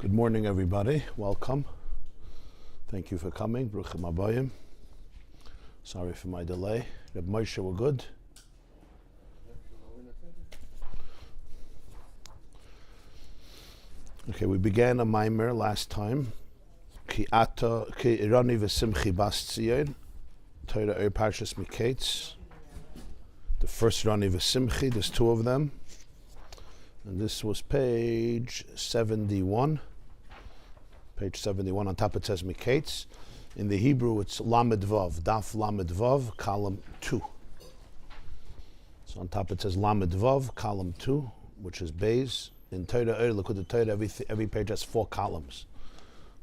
Good morning, everybody. Welcome. Thank you for coming. Bruchim Abayim. Sorry for my delay. Rabbi Moshe, we're good? Okay, we began a mimer last time. Chanukah Rani V'simchi Torah Or Parshas Miketz. The first Rani V'simchi, there's two of them. And this was page 71. Page 71, on top it says Miketz. In the Hebrew it's Lamed Vav, Daf Lamed Vav, column 2. So on top it says Lamed Vav, column 2, which is Bais. In Torah Or, look at the Torah, every page has 4 columns.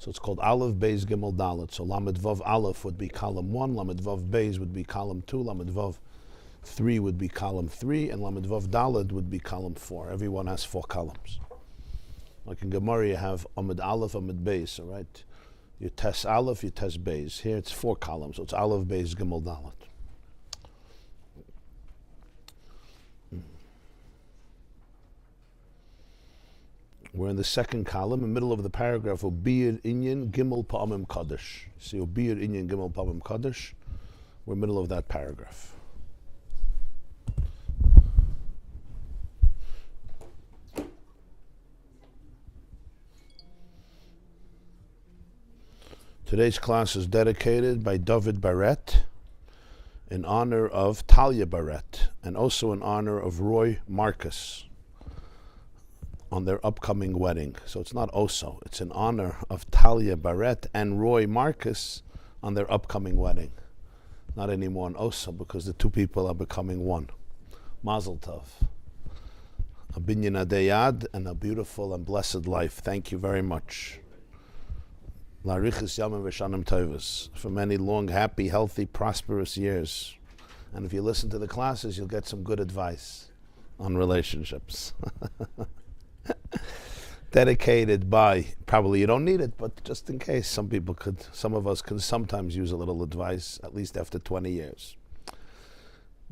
So it's called Aleph, Bais, Gimel, Dalet. So Lamed Vav Aleph would be column 1, Lamed Vav Bais would be column 2, Lamed Vav 3 would be column 3, and Lamed Vav Dalet would be column 4. Everyone has 4 columns. Like in Gemara, you have Amud Aleph, Amud Beis, all right? You test Aleph, you test Beis. Here it's 4 columns, so it's Aleph, Beis, Gimel, Dalet. We're in the second column, in the middle of the paragraph, Ubiyir Inyan Gimel Pa'amim Kaddish. See, Ubiyir Inyan Gimel Pa'amim Kaddish. We're in the middle of that paragraph. Today's class is dedicated by David Barrett in honor of Talia Barrett and also in honor of Roy Marcus on their upcoming wedding. So it's not also, it's in honor of Talia Barrett and Roy Marcus on their upcoming wedding. Not anymore an also, because the two people are becoming one. Mazel tov. A binyan adayad and a beautiful and blessed life. Thank you very much. Larichis Yamim V'shanim Teves, for many long, happy, healthy, prosperous years. And if you listen to the classes, you'll get some good advice on relationships. Dedicated by, probably you don't need it, but just in case, some of us can sometimes use a little advice, at least after 20 years.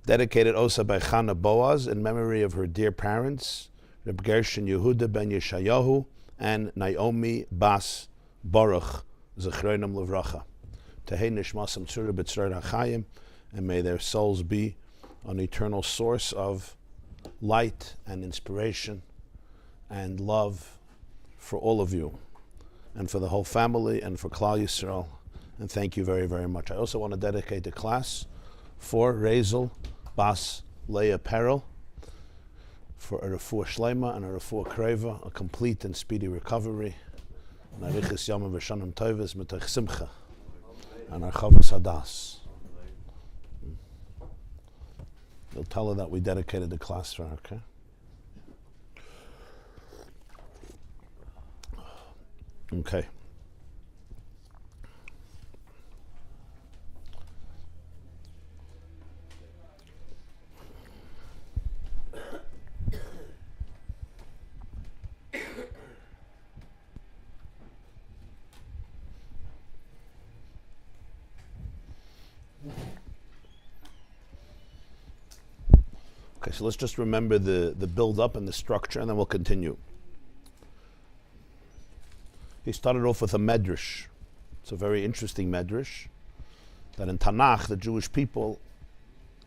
Dedicated also by Chana Boaz in memory of her dear parents, Reb Gershon Yehuda ben Yeshayahu and Naomi Bas Baruch Zechronam Levracha. Tehei Nishmasam Tzura B'Tzrar HaChaim, and may their souls be an eternal source of light and inspiration and love for all of you, and for the whole family, and for Klal Yisrael. And thank you very, very much. I also want to dedicate the class for Rezel Bas Leah Perel, for a refuah shlema and a refuah kreva, a complete and speedy recovery. Narichis Yamim V'shanim Teves Mitach Simcha and our Chavas Hadas. You'll tell her that we dedicated the class for her, okay? Okay. Okay, so let's just remember the build-up and the structure, and then we'll continue. He started off with a medrash. It's a very interesting medrash, that in Tanakh, the Jewish people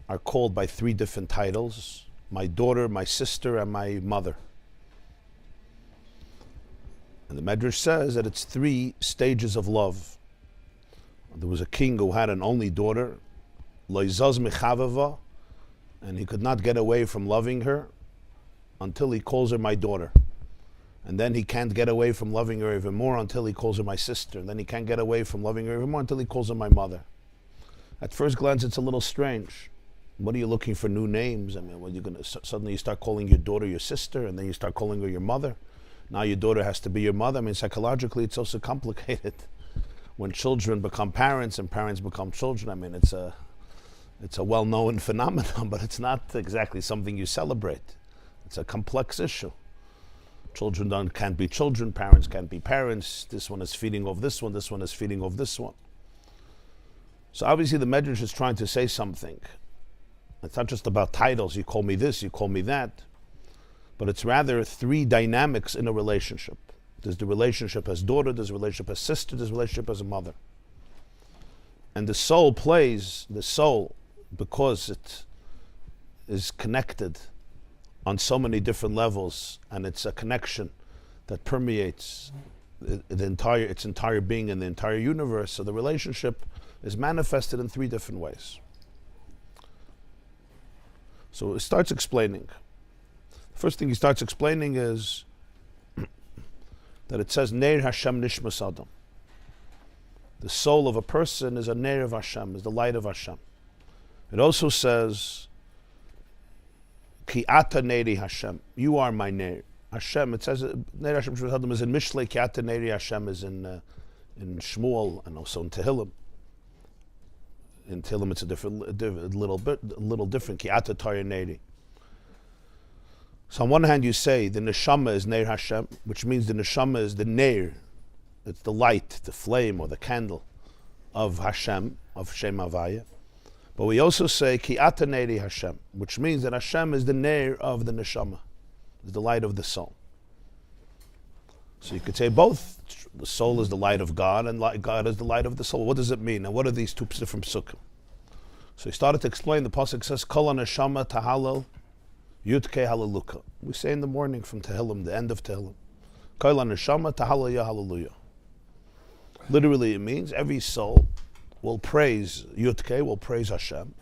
are called by 3 different titles: my daughter, my sister, and my mother. And the medrash says that it's 3 stages of love. There was a king who had an only daughter, Loizaz Mechavava, and he could not get away from loving her until he calls her my daughter. And then he can't get away from loving her even more until he calls her my sister. And then he can't get away from loving her even more until he calls her my mother. At first glance, it's a little strange. What are you looking for new names? I mean, well, you're going to suddenly you start calling your daughter your sister, and then you start calling her your mother. Now your daughter has to be your mother. I mean, psychologically, it's also complicated. When children become parents and parents become children, I mean, it's a well-known phenomenon, but it's not exactly something you celebrate. It's a complex issue. Children can't be children, parents can't be parents. This one is feeding off this one is feeding off this one. So obviously the Medrash is trying to say something. It's not just about titles, you call me this, you call me that, but it's rather 3 dynamics in a relationship. There's the relationship as daughter, there's a relationship as sister, there's a relationship as a mother. And the soul, because it is connected on so many different levels, and it's a connection that permeates its entire being and the entire universe. So the relationship is manifested in three different ways. So it starts explaining. The first thing he starts explaining is that it says Neir Hashem Nishmas Adam. The soul of a person is a Neir of Hashem, is the light of Hashem. It also says Ki Ata Neiri Hashem, you are my Neir. Hashem, it says Neir Hashem Nishmas Adam is in Mishlei, Ki Ata Neiri Hashem is in Shmuel and also in Tehillim. In Tehillim it's a little different. Ki Ata Torah Neiri. So on one hand you say the neshama is Neir Hashem, which means the neshama is the Neir, it's the light, the flame or the candle of Hashem, of Shem Havaya. But we also say Ki Ata Neiri Hashem, which means that Hashem is the Neir of the neshama, is the light of the soul. So you could say both. The soul is the light of God and God is the light of the soul. What does it mean? And what are these two different psukim? So he started to explain. The pasuk says Kol neshama tahalal Yudke Hallelujah. We say in the morning from Tehillim, the end of Tehillim. Kol neshama tahalal hallelujah. Literally it means every soul will praise Yudke, will praise Hashem.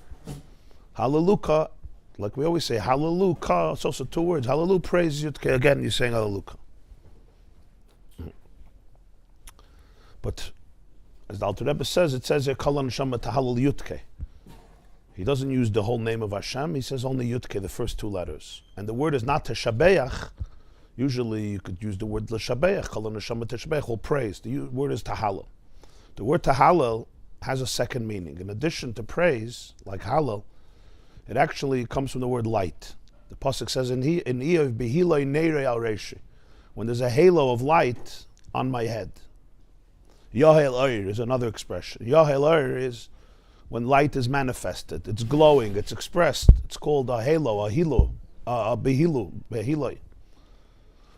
Hallelujah, like we always say, Hallelujah. It's also two words. Hallelujah, praise Yudke. Again, you're saying Hallelujah. But as the Alter Rebbe says, it says here, Kol neshama tahalal Yudke. He doesn't use the whole name of Hashem, he says only Yudke, the first two letters. And the word is not teshabeach. Usually you could use the word l'shabeach, Kol neshama teshabeach, or praise. The word is tahalal. The word tahalal has a second meaning. In addition to praise, like halal, it actually comes from the word light. The pasuk says in Eov behiloi neirei al reishi, when there's a halo of light on my head. Yahel Oir is another expression. Yahel Oir is when light is manifested, it's glowing, it's expressed. It's called a halo, a behiloi.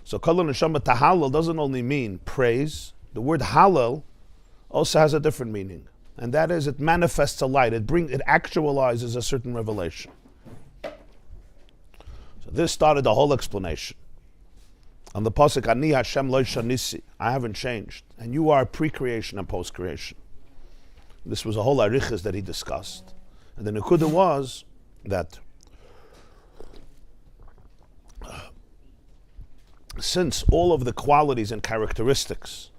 So Kol neshama tahalal doesn't only mean praise. The word halal also has a different meaning, and that is it manifests a light. It actualizes a certain revelation. So this started the whole explanation. On the pasuk Ani Hashem lo shanisi, I haven't changed, and you are pre-creation and post-creation. This was a whole arichas that he discussed. And the nekuda was that since all of the qualities and characteristics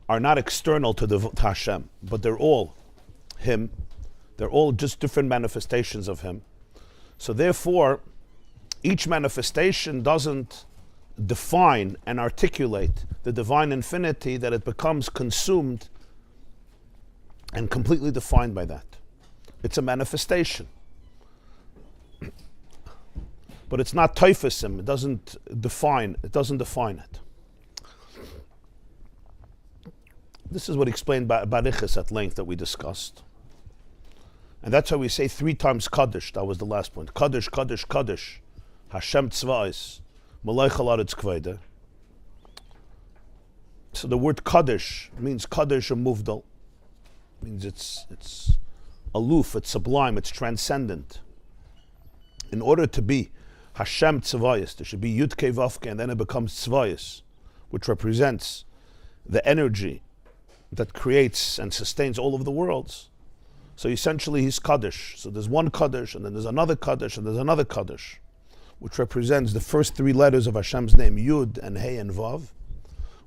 are not external to Hashem, but they're all Him, they're all just different manifestations of Him. So therefore, each manifestation doesn't define and articulate the divine infinity, that it becomes consumed and completely defined by that. It's a manifestation. But it's not teifisim, it doesn't define it. This is what he explained by Barichas at length that we discussed. And that's why we say 3 times Kaddish, that was the last point. Kaddish, Kaddish, Kaddish. Hashem tzva'is. Malay chalaretz kvede. So the word Kaddish means Kaddish or Muvdal. Means it's aloof, it's sublime, it's transcendent. In order to be Hashem tzvayis, there should be Yudke Vavke, and then it becomes tzvayis, which represents the energy that creates and sustains all of the worlds. So essentially he's Kaddish. So there's one Kaddish, and then there's another Kaddish, and there's another Kaddish, which represents the first 3 letters of Hashem's name, Yud and Hey and Vav,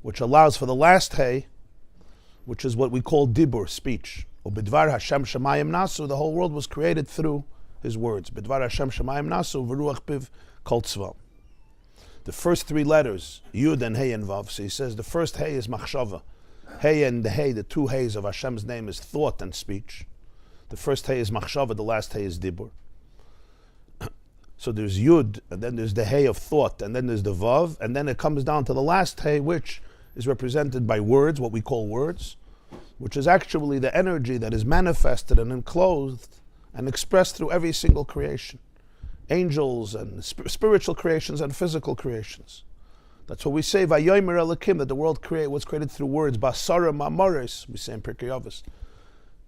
which allows for the last Hey, which is what we call dibur, speech. Or bidvar Hashem shemayim nasu, the whole world was created through His words. Bidvar Hashem shemayim nasu, v'ruach piv kol tzva. The first 3 letters, Yud and Hey and Vav. So he says the first Hey is machshava. Hey and the Hey, the 2 Heys of Hashem's name, is thought and speech. The first Hey is machshava, the last Hey is dibur. So there's Yud, and then there's the Hey of thought, and then there's the Vav, and then it comes down to the last Hey, which is represented by words, what we call words, which is actually the energy that is manifested and enclosed and expressed through every single creation. Angels and spiritual creations and physical creations. That's what we say, Vayomer Elokim, that the world was created through words. Basara Mamaris, we say in Pirkei Avos,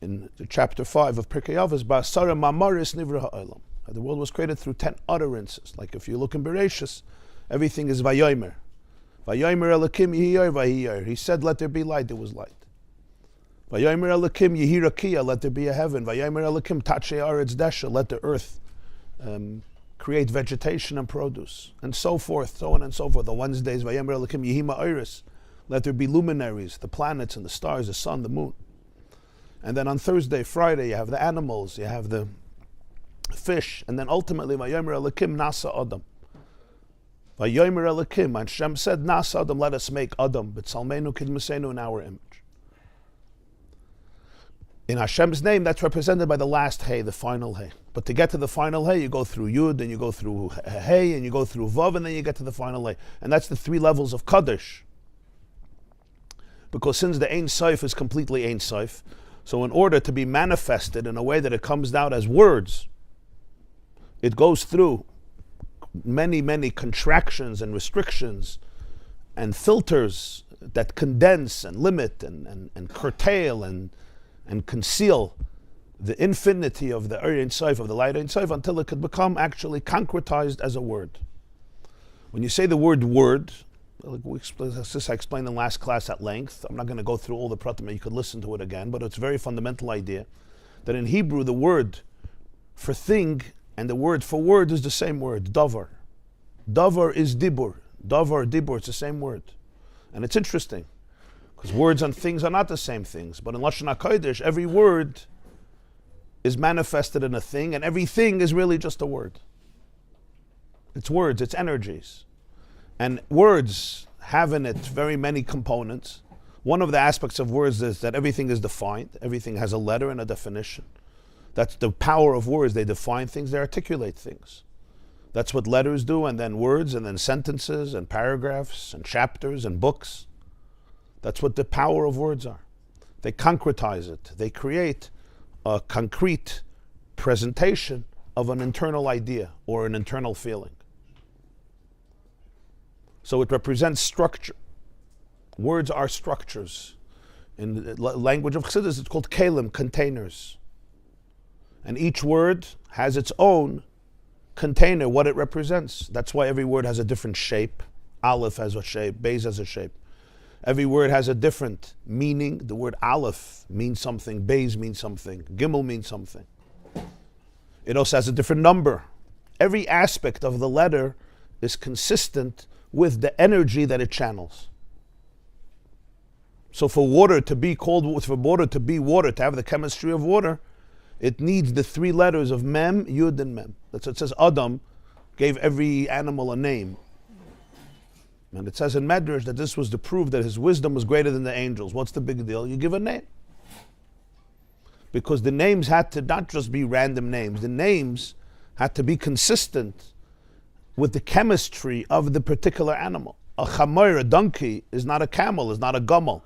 in chapter 5 of Pirkei Avos, Basara Mamaris Nivra Ha'olam. The world was created through 10 utterances. Like if you look in Bereshis, everything is Vayomer. Vayomer Elokim Yihiyar Vahiyar. He said, let there be light, there was light. Vayomer Elokim Yihirakia, let there be a heaven. Vayomer Elokim Tache Aretz Desha, let the earth create vegetation and produce, and so forth, so on and so forth. On Wednesdays, Vayomer Elokim Yihima Iris, let there be luminaries, the planets and the stars, the sun, the moon. And then on Thursday, Friday, you have the animals, you have the fish, and then ultimately, Vayomer Elokim Nasa Adam. Vayomer Elokim, and Hashem said, Nasa Adam, let us make Adam, B'tzalmenu Kidmasenu, in our image. In Hashem's name, that's represented by the last Hey, the final Hey. But to get to the final Hey, you go through Yud, and you go through Hey, and you go through Vav, and then you get to the final Hey. And that's the 3 levels of Kaddish. Because since the Ein Sof is completely Ein Sof, so in order to be manifested in a way that it comes out as words, it goes through many, many contractions and restrictions and filters that condense and limit and curtail and conceal the infinity of the Ein Sof, of the light Ein Sof, until it could become actually concretized as a word. When you say the word word, like I explained in last class at length, I'm not going to go through all the pratim, you could listen to it again, but it's a very fundamental idea that in Hebrew the word for thing and the word for word is the same word, davar. Davar is dibur. Davar, dibur, it's the same word. And it's interesting, because words and things are not the same things. But in Lashon HaKodesh, every word is manifested in a thing, and everything is really just a word. It's words, it's energies. And words have in it very many components. One of the aspects of words is that everything is defined. Everything has a letter and a definition. That's the power of words. They define things, they articulate things. That's what letters do, and then words, and then sentences, and paragraphs, and chapters, and books. That's what the power of words are. They concretize it. They create a concrete presentation of an internal idea or an internal feeling. So it represents structure. Words are structures. In the language of Chassidus, it's called kelim, containers. And each word has its own container, what it represents. That's why every word has a different shape. Aleph has a shape, Beis has a shape. Every word has a different meaning. The word Aleph means something, Beis means something, Gimel means something. It also has a different number. Every aspect of the letter is consistent with the energy that it channels. So for water to be called, for water to be water, to have the chemistry of water, it needs the 3 letters of Mem, Yud, and Mem. That's what it says. Adam gave every animal a name. And it says in Medrash that this was to prove that his wisdom was greater than the angels. What's the big deal? You give a name. Because the names had to not just be random names. The names had to be consistent with the chemistry of the particular animal. A chamor, a donkey, is not a camel, is not a gumel.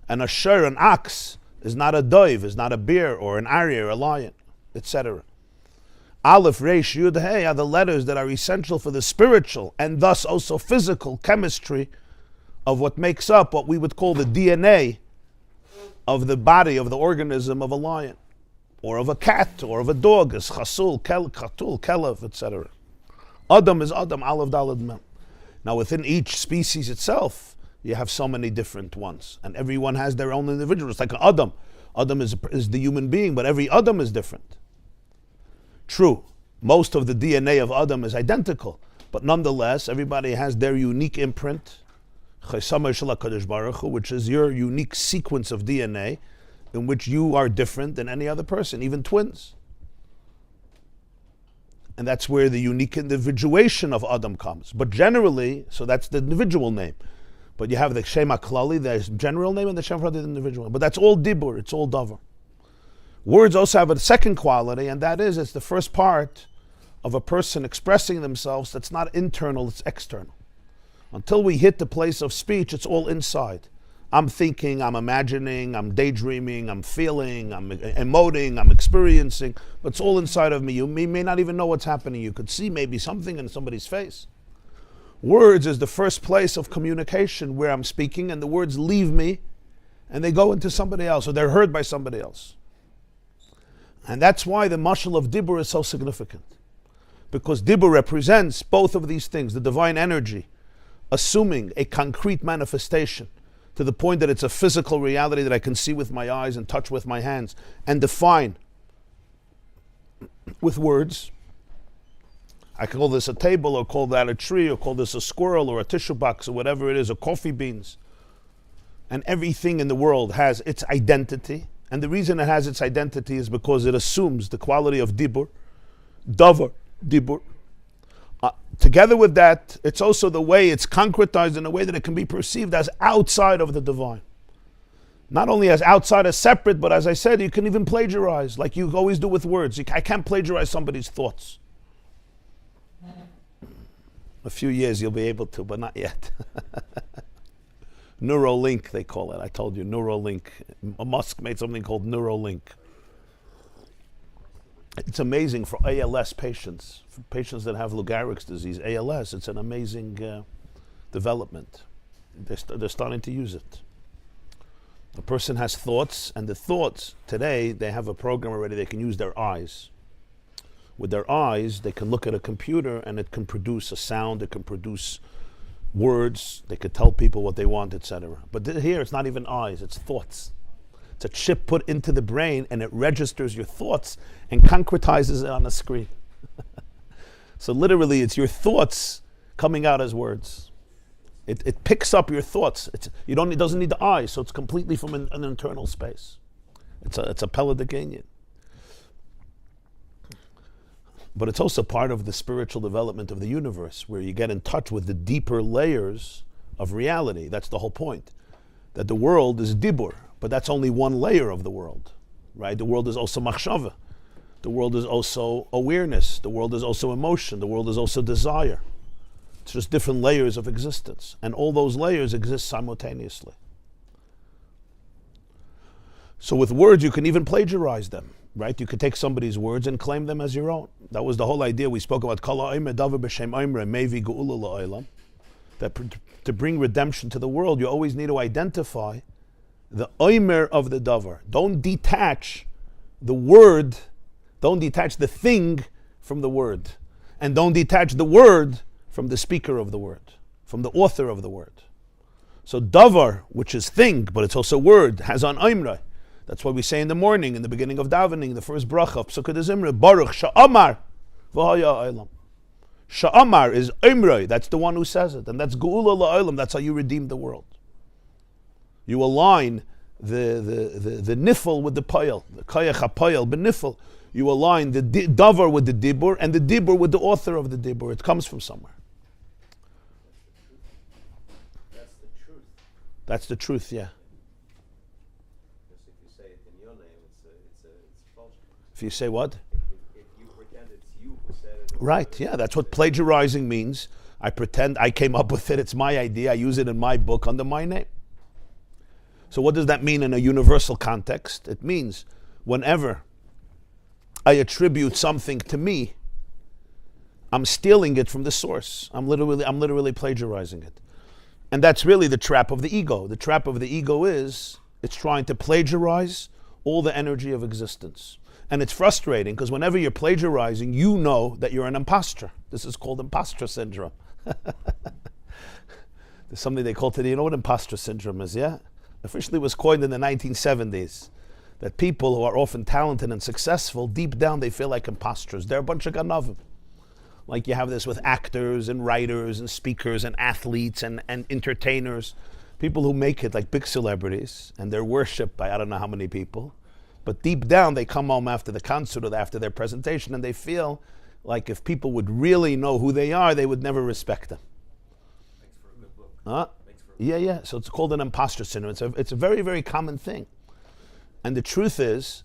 And a shur, an ox, is not a doiv, is not a bear, or an aryeh, or a lion, etc. Aleph, Resh, Yud, Hey are the letters that are essential for the spiritual and thus also physical chemistry of what makes up what we would call the DNA of the body, of the organism of a lion, or of a cat, or of a dog, is chasul, katul, kelev, etc. Adam is Adam, Aleph, Daled, Mem. Now within each species itself, you have so many different ones, and everyone has their own individual. It's like an Adam. Adam is the human being, but every Adam is different. True, most of the DNA of Adam is identical, but nonetheless, everybody has their unique imprint, which is your unique sequence of DNA, in which you are different than any other person, even twins. And that's where the unique individuation of Adam comes. But generally, so that's the individual name. But you have the Shem HaKlali, the general name, and the Shem HaPrati, the individual name. But that's all dibur, it's all davar. Words also have a second quality, and that is, it's the first part of a person expressing themselves that's not internal, it's external. Until we hit the place of speech, it's all inside. I'm thinking, I'm imagining, I'm daydreaming, I'm feeling, I'm emoting, I'm experiencing, but it's all inside of me. You may not even know what's happening. You could see maybe something in somebody's face. Words is the first place of communication where I'm speaking and the words leave me and they go into somebody else or they're heard by somebody else. And that's why the mashal of Dibur is so significant. Because Dibur represents both of these things, the divine energy, assuming a concrete manifestation to the point that it's a physical reality that I can see with my eyes and touch with my hands and define with words. I can call this a table or call that a tree or call this a squirrel or a tissue box or whatever it is, or coffee beans. And everything in the world has its identity. And the reason it has its identity is because it assumes the quality of Dibur, Davar, Dibur. Together with that, it's also the way it's concretized in a way that it can be perceived as outside of the divine. Not only as outside, as separate, but as I said, you can even plagiarize, like you always do with words. I can't plagiarize somebody's thoughts. A few years you'll be able to, but not yet. Neuralink, they call it. I told you, Neuralink. Musk made something called Neuralink. It's amazing for ALS patients, for patients that have Lou Gehrig's disease, ALS. It's an amazing development. They're starting to use it. A person has thoughts, and the thoughts, today, they have a program already, they can use their eyes. With their eyes, they can look at a computer and it can produce a sound, it can produce words, they could tell people what they want, etc. But here, it's not even eyes, it's thoughts. It's a chip put into the brain and it registers your thoughts and concretizes it on a screen. So literally, it's your thoughts coming out as words. It picks up your thoughts. It doesn't need the eyes, so it's completely from an internal space. It's a Peladiganian. But it's also part of the spiritual development of the universe, where you get in touch with the deeper layers of reality. That's the whole point. That the world is dibur, but that's only one layer of the world, right? The world is also machshava. The world is also awareness. The world is also emotion. The world is also desire. It's just different layers of existence. And all those layers exist simultaneously. So with words, you can even plagiarize them, right? You could take somebody's words and claim them as your own. That was the whole idea. We spoke about that to bring redemption to the world, you always need to identify the oimer of the davar. Don't detach the word, don't detach the thing from the word. And don't detach the word from the speaker of the word, from the author of the word. So davar, which is thing, but it's also word, has an oimra. That's why we say in the morning, in the beginning of davening, the first bracha, Psukkah de Zimra, Baruch Sha'amar v'haya olam. Sha'amar is Imroi, that's the one who says it, and that's Geula la'olam, that's how you redeem the world. You align the nifel with the payel, the kayach ha'payel b'nifel. You align the davar with the dibur, and the dibur with the author of the dibur. It comes from somewhere. That's the truth. That's the truth, yeah. If you say what? If you pretend it's you who said it. Right, yeah, that's what plagiarizing means. I pretend I came up with it, it's my idea, I use it in my book under my name. So what does that mean in a universal context? It means whenever I attribute something to me, I'm stealing it from the source. I'm literally plagiarizing it. And that's really the trap of the ego. The trap of the ego is it's trying to plagiarize all the energy of existence. And it's frustrating because whenever you're plagiarizing, you know that you're an impostor. This is called impostor syndrome. There's something they call today, you know what impostor syndrome is, yeah? Officially was coined in the 1970s. That people who are often talented and successful, deep down they feel like imposters. They're a bunch of ganavim. Like you have this with actors and writers and speakers and athletes and entertainers. People who make it like big celebrities and they're worshipped by I don't know how many people. But deep down, they come home after the concert or after their presentation and they feel like if people would really know who they are, they would never respect them. Makes for a good book. Yeah. So it's called an imposter syndrome. It's a very, very common thing. And the truth is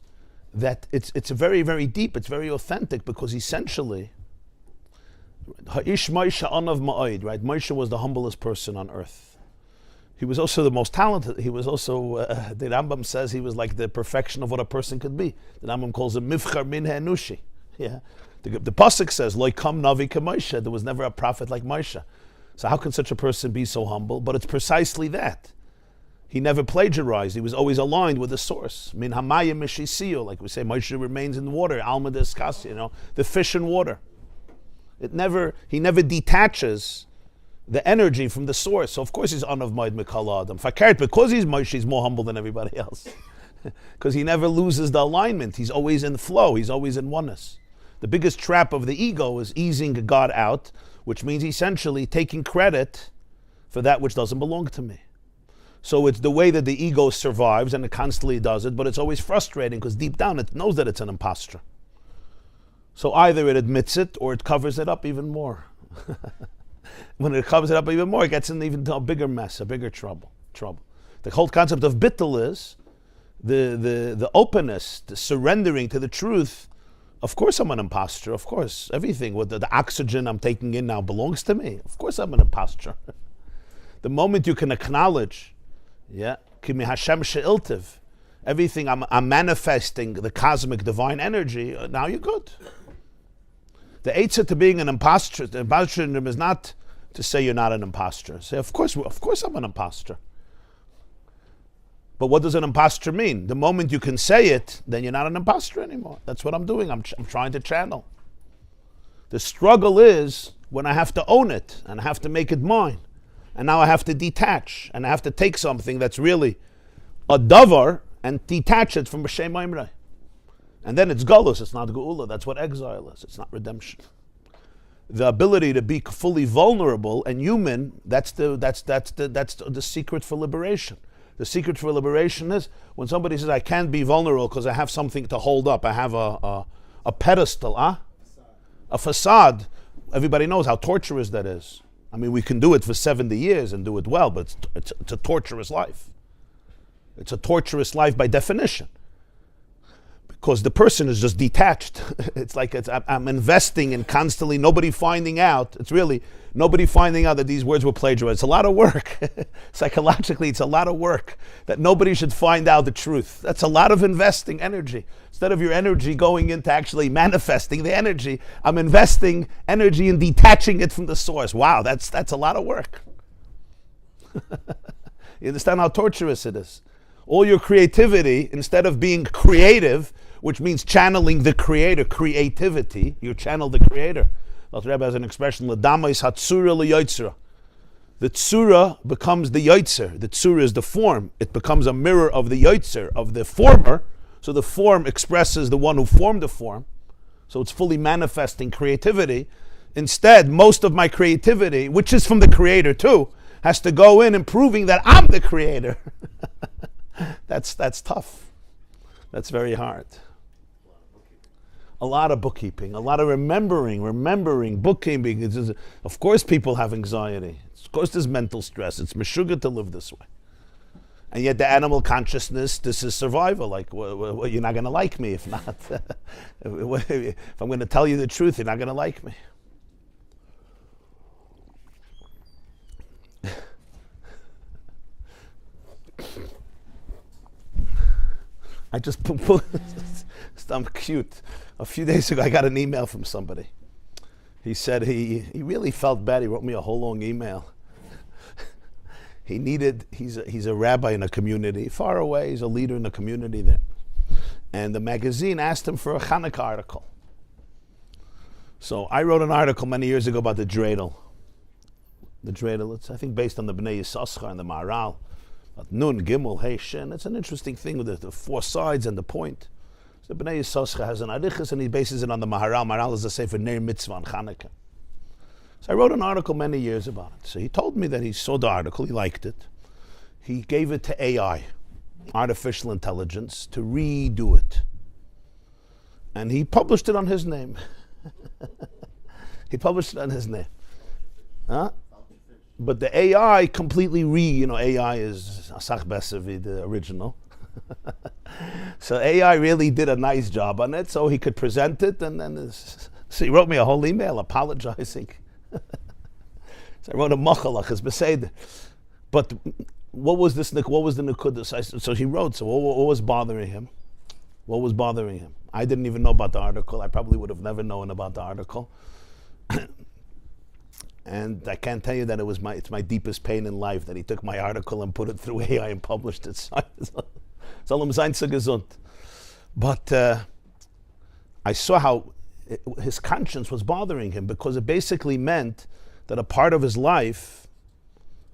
that it's very, very deep. It's very authentic because essentially, Ha'ish Moshe Anav Ma'od, right? Moshe was the humblest person on earth. He was also the most talented. He was also, the Rambam says he was like the perfection of what a person could be. The Rambam calls him Mivchar Min Ha'enushi. Yeah. The Pasuk says, Lo kam navi ka Moshe. There was never a prophet like Moshe. So how can such a person be so humble? But it's precisely that. He never plagiarized. He was always aligned with the source. Min hamayim mishisiyo, like we say, Moshe remains in water. Alma deskasi, the fish in water. He never detaches the energy from the source. So of course he's unavmaid mikala adam. Fakert, because he's Moshe, he's more humble than everybody else. Because he never loses the alignment. He's always in flow. He's always in oneness. The biggest trap of the ego is easing God out, which means essentially taking credit for that which doesn't belong to me. So it's the way that the ego survives, and it constantly does it, but it's always frustrating because deep down it knows that it's an impostor. So either it admits it or it covers it up even more. When it covers it up even more, it gets in even a bigger mess, a bigger trouble. The whole concept of bittul is the openness, the surrendering to the truth. Of course I'm an impostor, of course. Everything, what the oxygen I'm taking in now belongs to me. Of course I'm an impostor. The moment you can acknowledge, Kimi Hashem she'iltiv, everything I'm manifesting, the cosmic divine energy, now you're good. The answer to being an impostor, the impostor is not to say you're not an impostor. Say, of course I'm an impostor. But what does an impostor mean? The moment you can say it, then you're not an impostor anymore. That's what I'm doing. I'm trying to channel. The struggle is when I have to own it and I have to make it mine. And now I have to detach, and I have to take something that's really a davar and detach it from b'shem Imre. And then it's galus, it's not geula. That's what exile is. It's not redemption. The ability to be fully vulnerable and human, that's the secret for liberation. The secret for liberation is when somebody says, I can't be vulnerable because I have something to hold up. I have a pedestal, a facade. Everybody knows how torturous that is. I mean, we can do it for 70 years and do it well, but it's a torturous life. It's a torturous life by definition. Because the person is just detached. It's like I'm investing in constantly nobody finding out. It's really nobody finding out that these words were plagiarized. It's a lot of work. Psychologically, it's a lot of work that nobody should find out the truth. That's a lot of investing energy. Instead of your energy going into actually manifesting the energy, I'm investing energy in detaching it from the source. Wow, that's a lot of work. You understand how torturous it is? All your creativity, instead of being creative, which means channeling the creator, creativity, you channel the creator. The Rabbi has an expression, L'damais hatsura liyotzera. The tsura becomes the yotzer. The tsura is the form. It becomes a mirror of the yotzer, of the former. So the form expresses the one who formed the form. So it's fully manifesting creativity. Instead, most of my creativity, which is from the creator too, has to go in and proving that I'm the creator. That's tough. That's very hard. A lot of bookkeeping, a lot of remembering, bookkeeping. Of course people have anxiety. Of course there's mental stress. It's meshuggah to live this way. And yet the animal consciousness, this is survival. Like, you're not going to like me if not. If I'm going to tell you the truth, you're not going to like me. I just I'm cute. A few days ago, I got an email from somebody. He said he really felt bad. He wrote me a whole long email. He's a rabbi in a community far away. He's a leader in a community there. And the magazine asked him for a Chanukah article. So I wrote an article many years ago about the dreidel. The dreidel, it's I think based on the Bnei Yissaschar and the Maharal. Nun, Gimel, Hey, Shin. It's an interesting thing with the four sides and the point. So the Bnei Yissaschar has an arichas and he bases it on the Maharal. Maharal is a sefer Ner Mitzvah on Chanukah. So I wrote an article many years about it. So he told me that he saw the article, he liked it. He gave it to AI, artificial intelligence, to redo it. And he published it on his name. He published it on his name. Huh? But the AI completely AI is Asach Besavi, the original. So AI really did a nice job on it, so he could present it, and then so he wrote me a whole email apologizing. So I wrote a machalach as besed. But what was the nekudas? So he wrote. So what was bothering him? What was bothering him? I didn't even know about the article. I probably would have never known about the article. And I can't tell you that it's my deepest pain in life that he took my article and put it through AI and published it. Soll sein so gesund. But I saw how his conscience was bothering him, because it basically meant that a part of his life,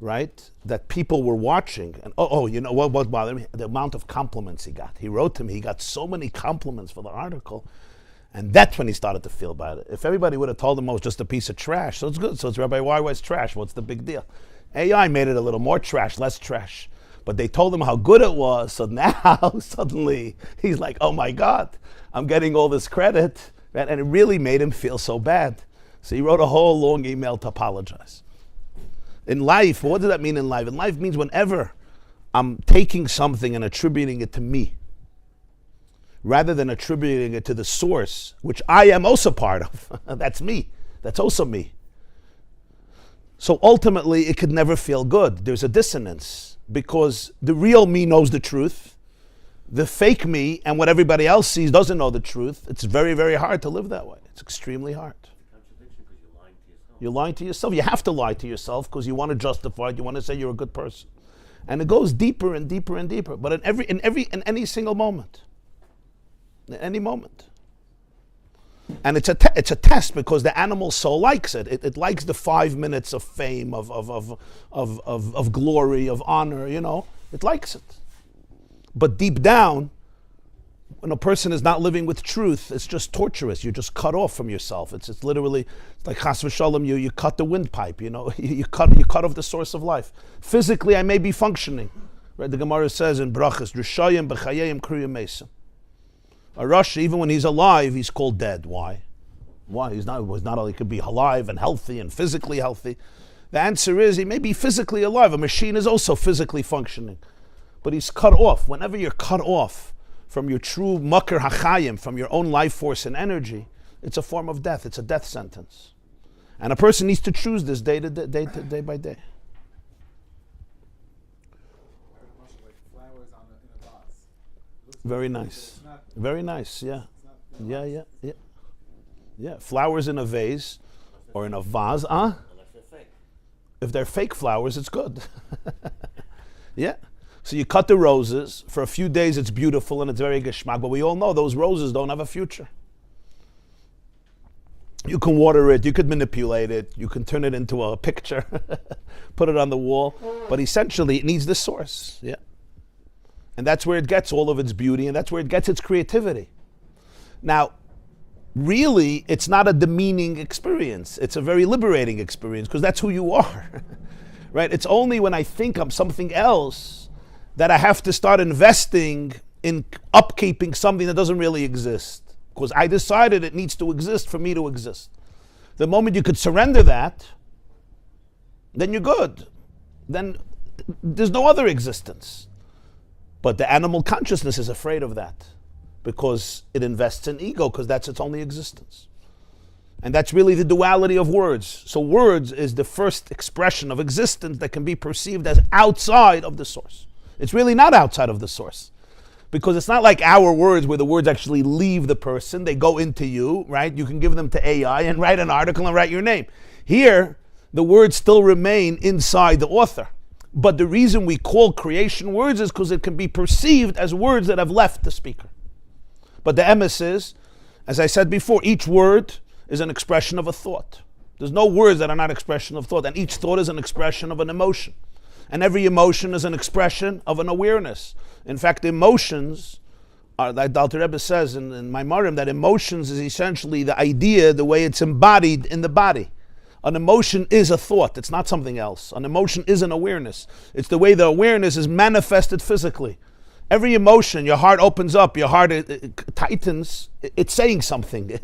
right, that people were watching, and you know what bothered me? The amount of compliments he got. He wrote to me, he got so many compliments for the article, and that's when he started to feel bad. If everybody would have told him, it's just a piece of trash, so it's good. So it's Rabbi, why was trash? What's the big deal? AI made it a little more trash, less trash. But they told him how good it was, so now suddenly he's like, oh my God, I'm getting all this credit. Right? And it really made him feel so bad. So he wrote a whole long email to apologize. In life, what does that mean in life? In life means whenever I'm taking something and attributing it to me, rather than attributing it to the source, which I am also part of. That's me. That's also me. So ultimately, it could never feel good. There's a dissonance, because the real me knows the truth. The fake me and what everybody else sees doesn't know the truth. It's very, very hard to live that way. It's extremely hard. Contradiction, because you're lying to yourself. You're lying to yourself. You have to lie to yourself because you want to justify it. You want to say you're a good person. And it goes deeper and deeper and deeper. But in any single moment. In any moment. And it's a test, because the animal soul likes it. It likes the 5 minutes of fame, of glory, of honor, you know. It likes it. But deep down, when a person is not living with truth, it's just torturous. You're just cut off from yourself. It's literally, it's like chas v'shalom, you cut the windpipe, you know. you cut off the source of life. Physically, I may be functioning. Right? The Gemara says in Brachas, Rishayim b'chayayim kriyim mesim. A Rosh, even when he's alive, he's called dead. Why? He's not only could be alive and healthy and physically healthy. The answer is he may be physically alive. A machine is also physically functioning. But he's cut off. Whenever you're cut off from your true makar hachayim, from your own life force and energy, it's a form of death. It's a death sentence. And a person needs to choose this day by day. Very nice. Very nice, yeah. Yeah. Flowers in a vase or in a vase, Unless they're fake. If they're fake flowers, it's good. Yeah. So you cut the roses. For a few days, it's beautiful and it's very geschmack. But we all know those roses don't have a future. You can water it. You could manipulate it. You can turn it into a picture, put it on the wall. But essentially, it needs the source. Yeah. And that's where it gets all of its beauty, and that's where it gets its creativity. Now, really, it's not a demeaning experience. It's a very liberating experience, because that's who you are. Right? It's only when I think I'm something else that I have to start investing in upkeeping something that doesn't really exist. Because I decided it needs to exist for me to exist. The moment you could surrender that, then you're good. Then there's no other existence. But the animal consciousness is afraid of that, because it invests in ego, because that's its only existence. And that's really the duality of words. So words is the first expression of existence that can be perceived as outside of the source. It's really not outside of the source, because it's not like our words where the words actually leave the person. They go into you, right? You can give them to AI and write an article and write your name. Here, the words still remain inside the author. But the reason we call creation words is because it can be perceived as words that have left the speaker. But the emes is, as I said before, each word is an expression of a thought. There's no words that are not expression of thought, and each thought is an expression of an emotion. And every emotion is an expression of an awareness. In fact, emotions are, like the Alter Rebbe says in my Marim, that emotions is essentially the idea, the way it's embodied in the body. An emotion is a thought. It's not something else. An emotion is an awareness. It's the way the awareness is manifested physically. Every emotion, your heart opens up, your heart it tightens, it's saying something.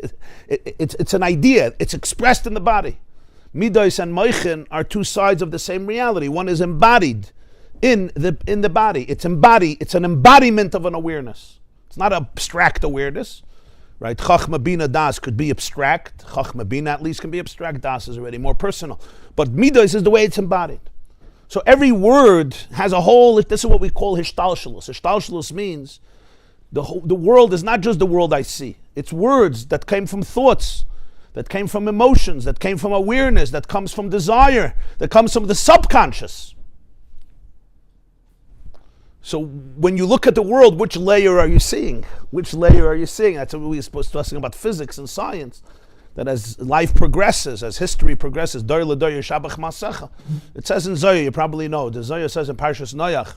It's an idea. It's expressed in the body. Midos and moichin are two sides of the same reality. One is embodied in the body. It's an embodiment of an awareness. It's not abstract awareness. Right, Chachma Bina Das could be abstract. Chachma Bina at least can be abstract. Das is already more personal. But Midos is the way it's embodied. So every word has a whole. This is what we call Hishtalshalus. Hishtalshalus means the world is not just the world I see. It's words that came from thoughts that came from emotions, that came from awareness, that comes from desire, that comes from the subconscious. So when you look at the world, which layer are you seeing? Which layer are you seeing? That's what we're supposed to talk about physics and science. That as life progresses, as history progresses, it says in Zohar, you probably know, the Zohar says in Parshas Noach,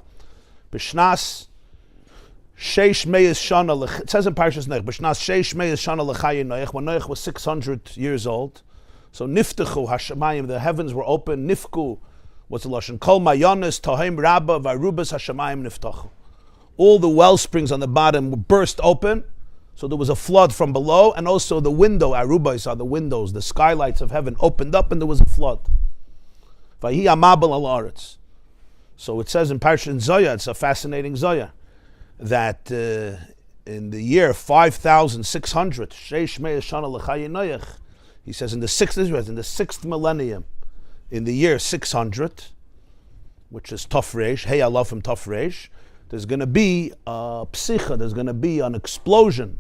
B'shnas Sheish Meis Shana, it says in Parshas Noach, B'shnas Sheish Meis Shana L'chayin Noach, when Noach was 600 years old, so Niftechu Hashemayim, the heavens were open, Nifku, what's the Lashon? Kol Mayonis Tohem Rabba V'Arubas Hashemayim Niftachu. All the well springs on the bottom burst open, so there was a flood from below, and also the window, Arubais are the windows, the skylights of heaven opened up, and there was a flood. Vahi Amabel al Aretz. So it says in Parshas Zohar, it's a fascinating Zohar, that in the year 5,600, Sheish Meis Shana L'chayin Noach, he says in the sixth millennium, in the year 600, which is Tov Reish, Hey Alafim Tov Reish, there's going to be a psicha, there's going to be an explosion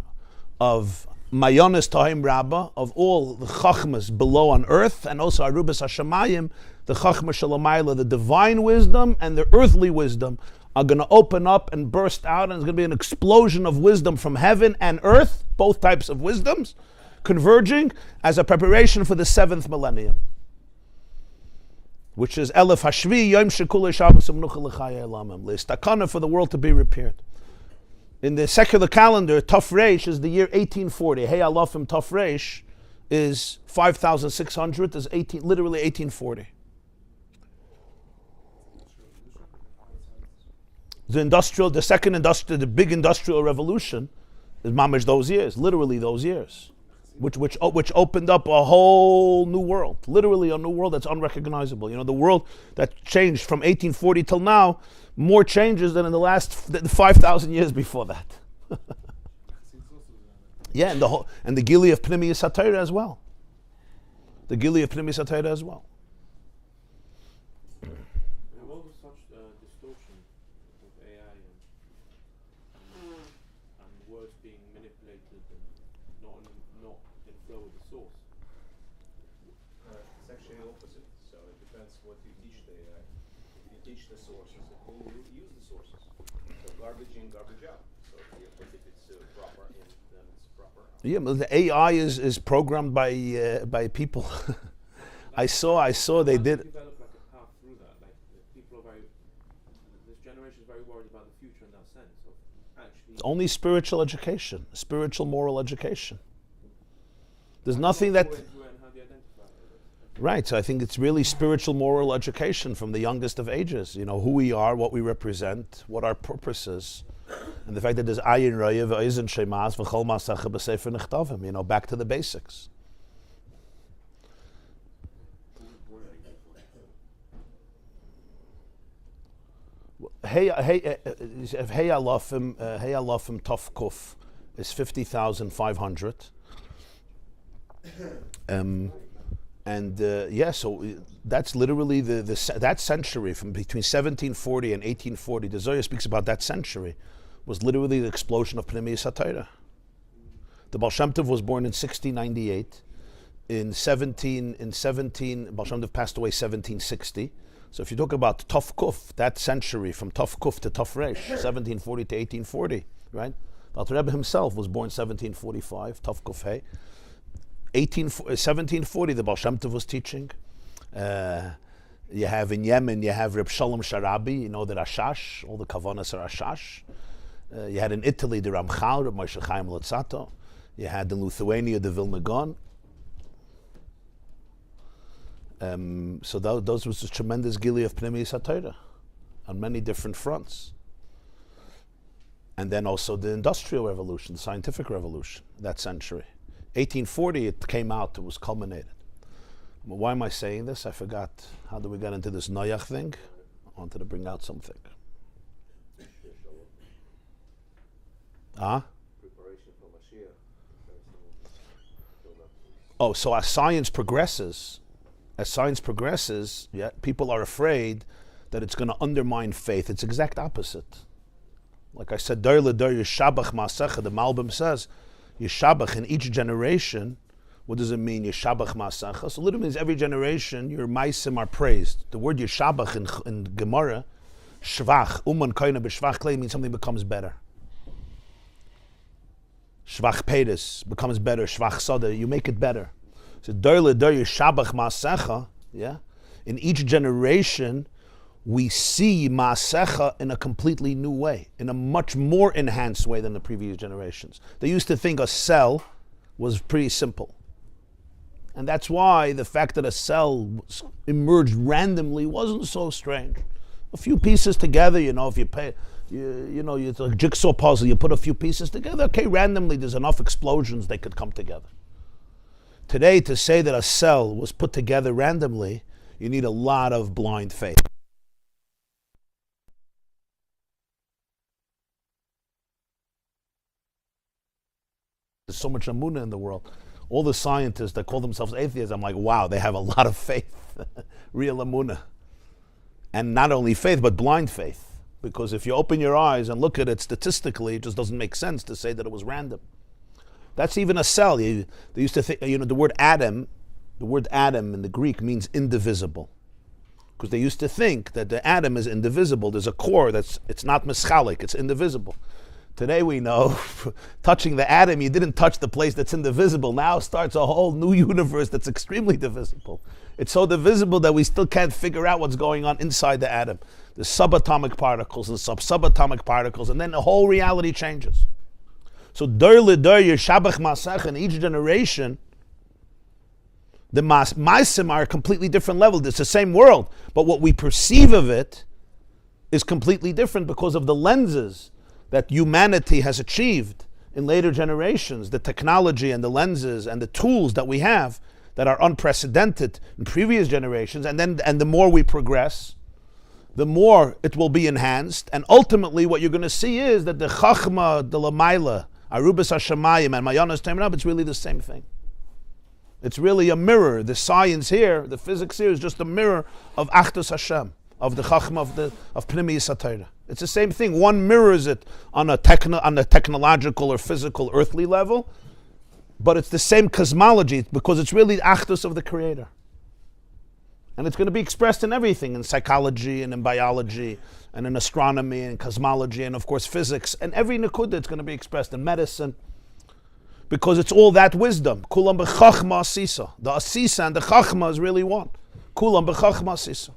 of Mayonis Tahim Rabbah, of all the chachmas below on earth, and also Arubas Hashemayim, the chachma shalamayla, the divine wisdom and the earthly wisdom are going to open up and burst out, and there's going to be an explosion of wisdom from heaven and earth, both types of wisdoms, converging as a preparation for the 7th millennium, which is Elef Hashvi Yom Shekule Shabbos Menucha L'chaya Elamim, L'istakana, for the world to be repaired. In the secular calendar, Tov Reish is the year 1840. Hey Alafim Tov Reish is 5,600, is literally 1840. The big industrial revolution is mamish those years, literally those years, which opened up a whole new world, literally a new world that's unrecognizable. You know, the world that changed from 1840 till now, more changes than in the last 5,000 years before that. Yeah, and the Gili of Pnimiyus HaTorah as well. The Gili of Pnimiyus HaTorah as well. Yeah, but the AI is programmed by people. I saw they did. Develop like a path through that. Like people are this generation is very worried about the future in that sense of actually. It's only spiritual education, spiritual moral education. There's nothing that. Right, so I think it's really spiritual moral education from the youngest of ages. You know, who we are, what we represent, what our purpose is. And the fact that there's ayin raya v'oizen shemas v'chol masacha b'sefer nechtavim, you know, back to the basics. Hey alafim tof kuf is 50,500. So that's literally that century from between 1740 and 1840. The Zohar speaks about that century. Was literally the explosion of Pnimiyus HaTorah. The Baal Shem Tov was born in 1698. In 17, Baal Shem Tov passed away 1760. So if you talk about Tov Kuf, that century from Tov Kuf to Tov Reish, 1740 to 1840, right? The Alter Rebbe himself was born 1745, Tov Kuf Hey. 1740, the Baal Shem Tov was teaching. You have in Yemen, you have Reb Shalom Sharabi, you know the Rashash, all the Kavanas are Rashash. You had in Italy the Ramchal, Reb Moshe Chaim Lotzato. You had in Lithuania the Vilna Gaon. So those was a tremendous gili of Pnimiyus HaTorah on many different fronts. And then also the Industrial Revolution, the Scientific Revolution, that century. 1840 it came out, it was culminated. Well, why am I saying this? I forgot. How did we get into this Noach thing? I wanted to bring out something. Preparation for Mashiach. Oh, so as science progresses, people are afraid that it's going to undermine faith. It's exact opposite. Like I said, Dar L'Dar Yishabach Ma'asecha, the Malbim says, Yishabach in each generation What does it mean, Yeshabach Ma'asecha? So literally means every generation, your Maisim are praised. The word Yeshabach in Gemara, Shvach, Uman Koina B'Shvach Klei, means something becomes better. Shvach Pedis becomes better, Shvach Sada, you make it better. So Dur L'Dur Yeshabach Ma'asecha, yeah? In each generation, we see Ma'asecha in a completely new way, in a much more enhanced way than the previous generations. They used to think a cell was pretty simple. And that's why the fact that a cell emerged randomly wasn't so strange. A few pieces together, if you pay, it's like a jigsaw puzzle, you put a few pieces together, okay, randomly there's enough explosions they could come together. Today, to say that a cell was put together randomly, you need a lot of blind faith. There's so much amunah in the world. All the scientists that call themselves atheists, I'm like, wow, they have a lot of faith, real amunah. And not only faith, but blind faith. Because if you open your eyes and look at it statistically, it just doesn't make sense to say that it was random. That's even a cell. They used to think, the word atom in the Greek means indivisible. Because they used to think that the atom is indivisible. There's a core it's not mischalik, it's indivisible. Today we know, touching the atom, you didn't touch the place that's indivisible. Now starts a whole new universe that's extremely divisible. It's so divisible that we still can't figure out what's going on inside the atom. There's subatomic particles and subatomic particles, and then the whole reality changes. So dur l'dur yeshabach masach, in each generation, the ma'asim are a completely different level. It's the same world, but what we perceive of it is completely different because of the lenses that humanity has achieved in later generations, the technology and the lenses and the tools that we have that are unprecedented in previous generations, and the more we progress, the more it will be enhanced, and ultimately what you're going to see is that the Chachma, the Lamaila, Arubas Hashemayim, and Mayanas Teminab, it's really the same thing. It's really a mirror. The science here, the physics here, is just a mirror of Achdus Hashem, of the Chachma of Pnimi Yisatayra. It's the same thing. One mirrors it on a technological or physical earthly level, but it's the same cosmology because it's really the Achdus of the Creator. And it's going to be expressed in everything, in psychology and in biology and in astronomy and cosmology and of course physics. And every nekuda it's going to be expressed in medicine because it's all that wisdom. Kulam b'chachma asisa. The asisa and the chachma is really one. Kulam b'chachma asisa.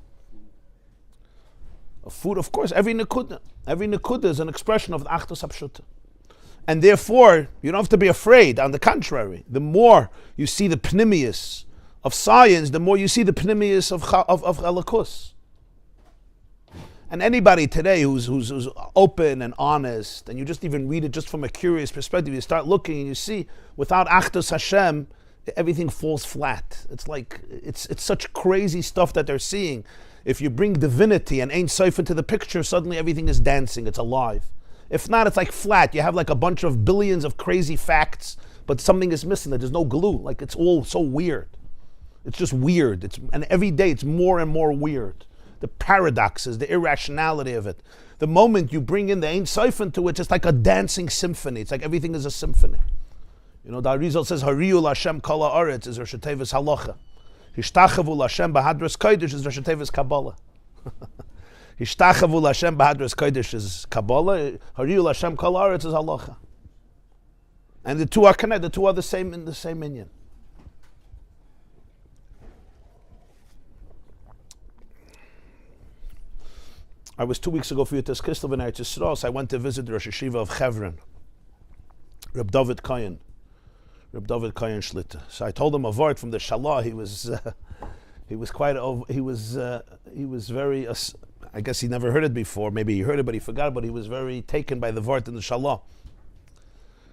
Food, of course, every nekuda is an expression of the Achdus Hapshuta. And therefore, you don't have to be afraid. On the contrary, the more you see the pnimius of science, the more you see the pnimius of Elikus. And anybody today who's open and honest, and you just even read it just from a curious perspective, you start looking and you see, without Achdus Hashem, everything falls flat. It's like, it's such crazy stuff that they're seeing. If you bring divinity and Ein Sof into the picture, suddenly everything is dancing, it's alive. If not, it's like flat. You have like a bunch of billions of crazy facts, but something is missing. There's no glue. Like it's all so weird. It's just weird. And every day it's more and more weird. The paradoxes, the irrationality of it. The moment you bring in the Ein Sof into it, it's like a dancing symphony. It's like everything is a symphony. The Arizal says, Hariyu Lashem Kol Haaretz is Rosh Teves Halacha. Hishtachavu Lashem Bahadras Kodesh is Rosh Teves Kabbalah. Hishtachavu Lashem Bahadras Kodesh is Kabbalah. Hariyu Lashem Kol Haaretz is Halacha. And the two are connected. The two are the same in the same minyan. I was 2 weeks ago for Yutas Kislev in Eretz Yisrael, so I went to visit the Rosh Yeshiva of Chevron, Reb David Koyen Shlita. So I told him a word from the Shalah. He was very, I guess he never heard it before. Maybe he heard it, but he forgot it. But he was very taken by the word in the Shalah.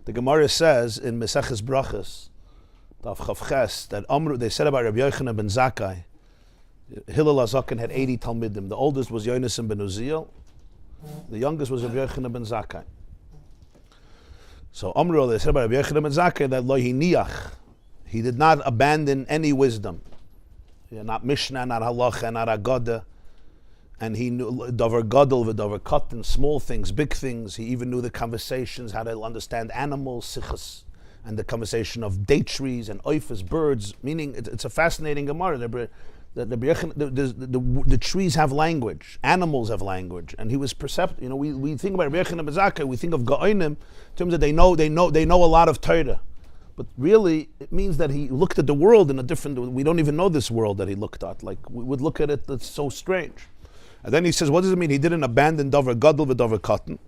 The Gemara says in Meseches Brachas, Daf Chav Ches, that they said about Rabbi Yochanan ben Zakkai, Hillel HaZaken had 80 Talmidim. The oldest was Yonasan ben Uziel. The youngest was Rabbi Yochanan ben Zakkai. So Amru, they said about Rabbi Yochanan ben Zakkai that lo hiniach, he did not abandon any wisdom. Not Mishnah, not Halacha, not Agada. And he knew Dover Gadol, Dover Katan, small things, big things. He even knew the conversations, how to understand animals, sichas. and the conversation of date trees and oifas, birds, meaning it's a fascinating Gemara. The trees have language, animals have language, and he was perceptive. We think about Rabbi Yechon Bezaka, we think of Gaonim in terms of they know a lot of Torah, but really it means that he looked at the world in a different. We don't even know this world that he looked at. Like we would look at it, that's so strange. And then he says, what does it mean? He didn't abandon Dover Gadol with Dover Cotton.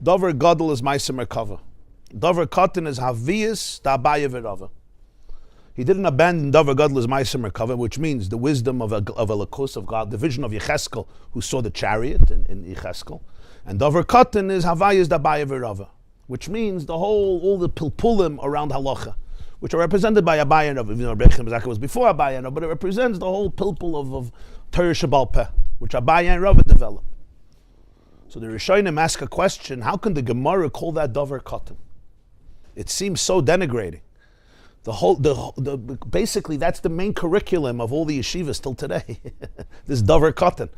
Dover Gadol is Ma'aser Merkava. Dover Cotton is Haviyas Ta'abaya V'Rava. He didn't abandon Dover Gadol as Ma'aser Merkava, which means the wisdom of Elokus, of God, the vision of Yecheskel, who saw the chariot in Yecheskel. And Dover Cotton is Haviyas Ta'abaya V'Rava, which means all the pilpulim around halacha, which are represented by Abaye and Rava. Even though Rabbi Zaka was before Abaye and Rava, but it represents the whole pilpul of Torah Shebal Peh, which Abaye and Rava developed. So the Rishonim ask a question: how can the Gemara call that Dover Cotton? It seems so denigrating. Basically, that's the main curriculum of all the yeshivas till today. This Dover Cotton,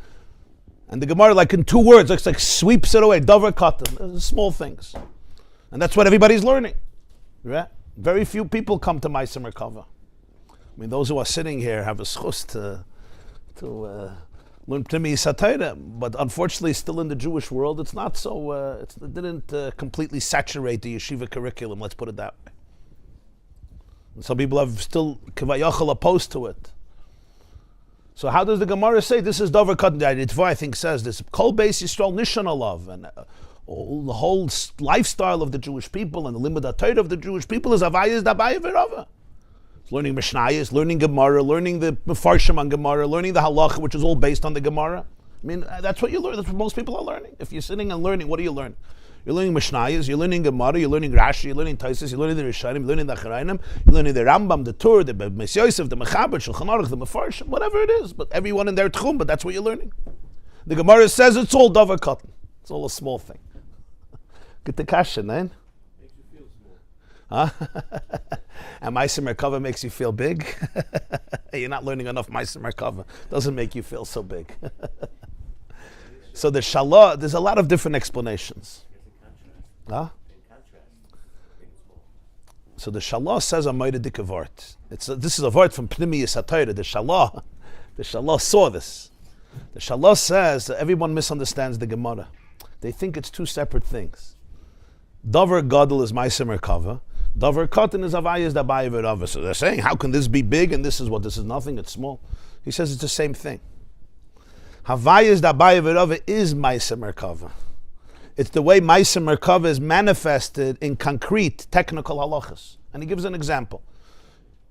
and the Gemara, like in 2 words, looks like sweeps it away. Dover Cotton, small things, and that's what everybody's learning. Right? Very few people come to Ma'aser Merkava. I mean, those who are sitting here have a schus to learn Pnimi Satayra, but unfortunately, still in the Jewish world, it's not so. It didn't completely saturate the yeshiva curriculum. Let's put it that way. And some people have still kivayachal opposed to it. So how does the Gemara say this is Dover Cotton? The Ritva, I think, says this: Kol Beis Yisrael Nishan Alav, and the whole lifestyle of the Jewish people and the limud HaTorah of the Jewish people is Havayas D'Abaya V'Rava. Learning Mishnayos, learning Gemara, learning the Mefarshim on Gemara, learning the Halacha, which is all based on the Gemara. I mean, that's what you learn. That's what most people are learning. If you're sitting and learning, what do you learn? You're learning Mishnayos, you're learning Gemara, you're learning Rashi, you're learning Taisus, you're learning the Rishonim, you're learning the Acharayim, you're learning the Rambam, the Torah, the Beis Yosef, the Mechaber, Shulchan Aruch, the Mefarshim, whatever it is. But everyone in their tchum, but that's what you're learning. The Gemara says it's all Dover Cotton. It's all a small thing. Get the kasha, man. Makes you feel small. Huh? And Ma'aser Merkava makes you feel big? You're not learning enough Ma'aser Merkava. Doesn't make you feel so big. So the Shalah, there's a lot of different explanations. Huh? So the Shalah says a Moira Dika Vart. This is a Vart from Pnimiyus HaTorah. The Shalah saw this. The Shalah says that everyone misunderstands the Gemara. They think it's 2 separate things. Dover Gadol is Ma'aser Merkava. Dover Cotton is Havayas D'Abaya V'Rava. So they're saying, how can this be big and this is what? This is nothing, it's small. He says it's the same thing. Havayas D'Abaya V'Rava is Ma'aser Merkava. It's the way Ma'aser Merkava is manifested in concrete, technical halachas. And he gives an example.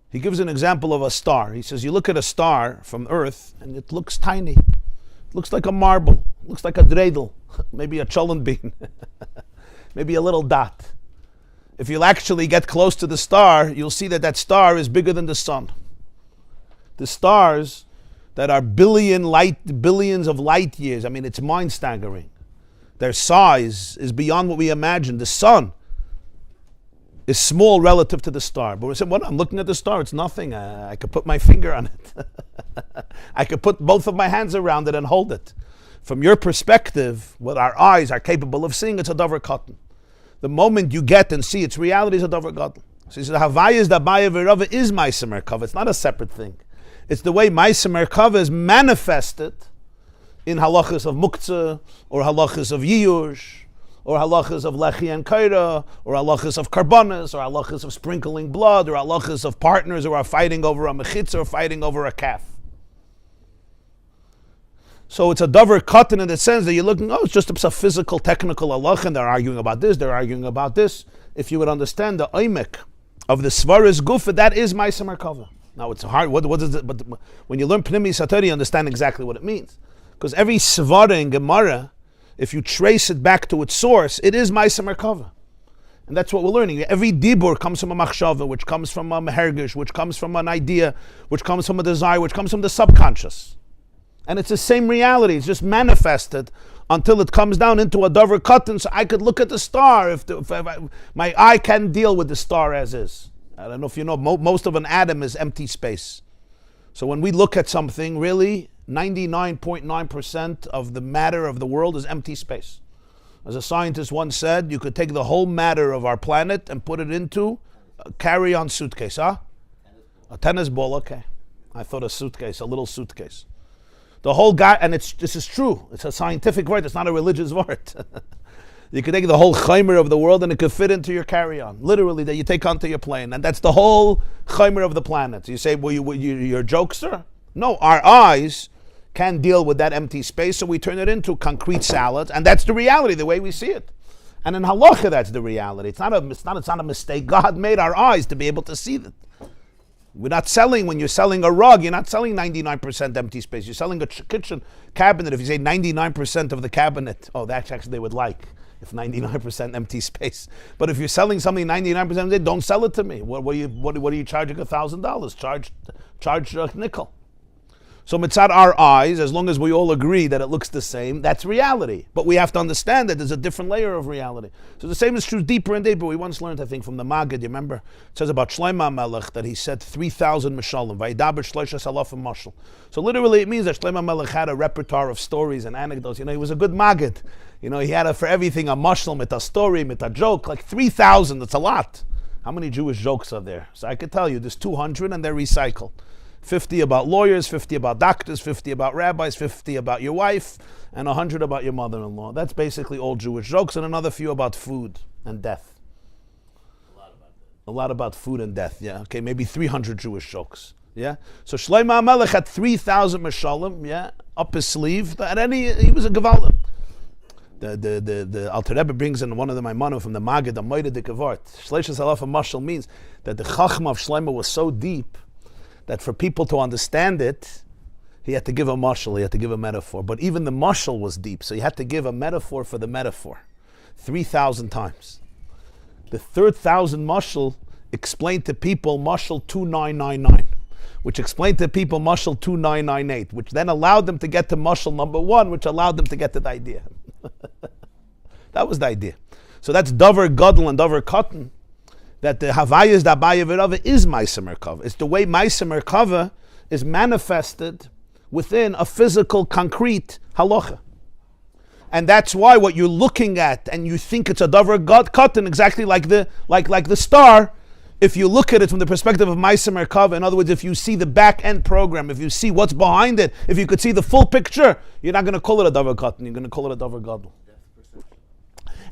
He gives an example of a star. He says, you look at a star from Earth and it looks tiny. It looks like a marble. It looks like a dreidel. Maybe a cholent bean. Maybe a little dot. If you'll actually get close to the star, you'll see that that star is bigger than the sun. The stars that are billions of light years, I mean, it's mind-staggering. Their size is beyond what we imagine. The sun is small relative to the star. But we said, well, I'm looking at the star, it's nothing. I could put my finger on it. I could put both of my hands around it and hold it. From your perspective, what our eyes are capable of seeing, it's a Dover Cotton. The moment you get and see its reality is a Dover Cotton. So he says, Havayas D'Abaya V'Rava is Ma'aser Merkava. It's not a separate thing. It's the way Ma'aser Merkava is manifested in halachas of muktzah, or halachas of yiyush, or halachas of lechi and kaira, or halachas of karbonas, or halachas of sprinkling blood, or halachas of partners who are fighting over a mechitza or fighting over a calf. So it's a Dover Cotton in the sense that you're looking, it's just a physical, technical halach, and they're arguing about this, they're arguing about this. If you would understand the oimek of the svaras gufa, that is Ma'aser Merkava. Now it's hard, what is it? But when you learn Pnimiyus HaTorah, you understand exactly what it means. Because every svara in Gemara, if you trace it back to its source, it is Ma'aser Merkava. And that's what we're learning. Every dibur comes from a machshava, which comes from a hergish, which comes from an idea, which comes from a desire, which comes from the subconscious. And it's the same reality. It's just manifested until it comes down into a Dover Cotton, so I could look at the star if my eye can't deal with the star as is. I don't know if you know, most of an atom is empty space. So when we look at something, really, 99.9% of the matter of the world is empty space. As a scientist once said, you could take the whole matter of our planet and put it into carry-on suitcase, huh? A tennis ball, okay. I thought a suitcase, a little suitcase. The whole guy, and this is true. It's a scientific word. It's not a religious word. You can take the whole chaimer of the world and it could fit into your carry-on. Literally, that you take onto your plane. And that's the whole chaimer of the planet. You say, well, you're a jokester? No, our eyes can deal with that empty space, so we turn it into concrete salads. And that's the reality, the way we see it. And in halacha, that's the reality. It's not a mistake. God made our eyes to be able to see that. We're not selling, when you're selling a rug, you're not selling 99% empty space. You're selling a kitchen cabinet. If you say 99% of the cabinet, that's actually they would like, if 99% empty space. But if you're selling something 99% empty, don't sell it to me. What are you charging $1,000? Charge a nickel. So mitzad our eyes, as long as we all agree that it looks the same, that's reality. But we have to understand that there's a different layer of reality. So the same is true deeper and deeper. We once learned, I think, from the Maggid, you remember? It says about Shlomo Melech that he said 3,000 mashalim. Vaydaber shloishes alafim mashal. So literally it means that Shlomo Melech had a repertoire of stories and anecdotes. He was a good Maggid. He had for everything a mashal, mit a story, mit a joke. Like 3,000, that's a lot. How many Jewish jokes are there? So I could tell you, there's 200 and they're recycled. 50 about lawyers, 50 about doctors, 50 about rabbis, 50 about your wife, and 100 about your mother-in-law. That's basically all Jewish jokes, and another few about food and death. A lot about food and death, yeah. Okay, maybe 300 Jewish jokes, yeah. So Shlomo HaMelech had 3,000 mashalim, yeah, up his sleeve, and he was a gevaldik. The Alter Rebbe brings in one of the Maimonu from the Maggid, the Moed Dikavart. Shleishes Alaf Mashal means that the Chachma of Shlomo was so deep that for people to understand it, he had to give a mashal, he had to give a metaphor. But even the mashal was deep, so he had to give a metaphor for the metaphor 3,000 times. The third thousand mashal explained to people mashal 2999, which explained to people mashal 2998, which then allowed them to get to mashal number 1, which allowed them to get to the idea. That was the idea. So that's davar gadol and davar katan. That the Havayas da Abaya V'Rava is Ma'aser Merkava. It's the way Ma'aser Merkava is manifested within a physical, concrete halacha. And that's why what you're looking at and you think it's a davar katan, exactly like the star, if you look at it from the perspective of Ma'aser Merkava, in other words, if you see the back end program, if you see what's behind it, if you could see the full picture, you're not going to call it a davar katan, you're going to call it a davar gadol.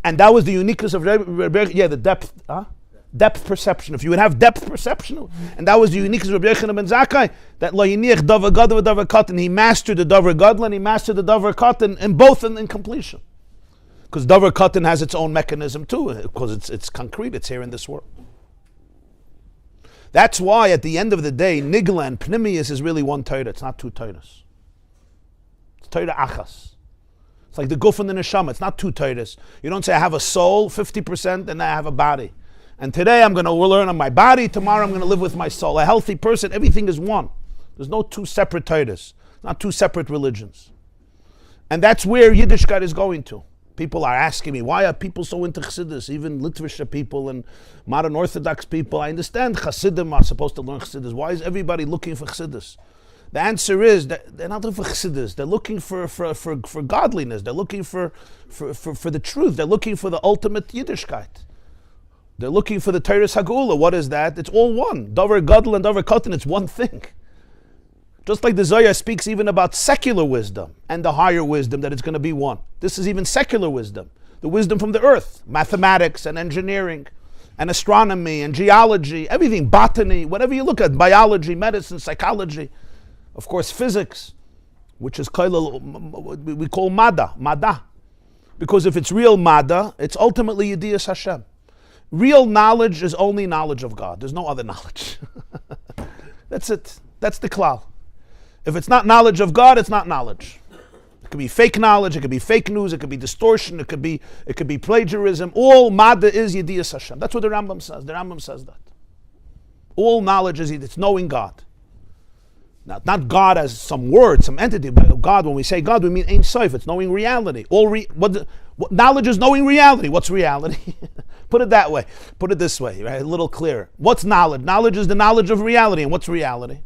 And that was the uniqueness of the depth, depth perception. If you would have depth perception, and that was the uniqueness of Rabbi Yochanan ben Zakkai, that lo yiniach davar gadol v'davar katan, he mastered the davar gadol and he mastered the davar katan, in both in completion. Because davar katan has its own mechanism too, because it's concrete, it's here in this world. That's why at the end of the day, nigla and pnimius is really one Torah. It's not two Torahs. It's Torah achas. It's like the guf and the neshama. It's not two Torahs. You don't say I have a soul 50% and I have a body. And today I'm going to learn on my body, tomorrow I'm going to live with my soul. A healthy person, everything is one. There's no two separate Torahs, not two separate religions. And that's where Yiddishkeit is going to. People are asking me, why are people so into Chassidus, even Litvische people and modern Orthodox people? I understand Chassidim are supposed to learn Chassidus. Why is everybody looking for Chassidus? The answer is that they're not looking for Chassidus. They're looking for godliness. They're looking for the truth. They're looking for the ultimate Yiddishkeit. They're looking for the Torah Hagula. What is that? It's all one. Davar Gadol and Davar Katan, it's one thing. Just like the Zohar speaks even about secular wisdom and the higher wisdom, that it's going to be one. This is even secular wisdom. The wisdom from the earth. Mathematics and engineering and astronomy and geology, everything, botany, whatever you look at, biology, medicine, psychology. Of course, physics, which is we call Mada. Because if it's real Mada, it's ultimately Yediyas Hashem. Real knowledge is only knowledge of God. There's no other knowledge. That's it. That's the klal. If it's not knowledge of God, it's not knowledge. It could be fake knowledge, it could be fake news, it could be distortion, it could be plagiarism. All Mada is Yediyas Hashem. That's what the Rambam says. The Rambam says that. All knowledge is it's knowing God. Now, not God as some word, some entity, but God, when we say God, we mean Ein Sof, it's knowing reality. What knowledge is knowing reality. What's reality? Put it that way. Put it this way, right? A little clearer. What's knowledge? Knowledge is the knowledge of reality. And what's reality?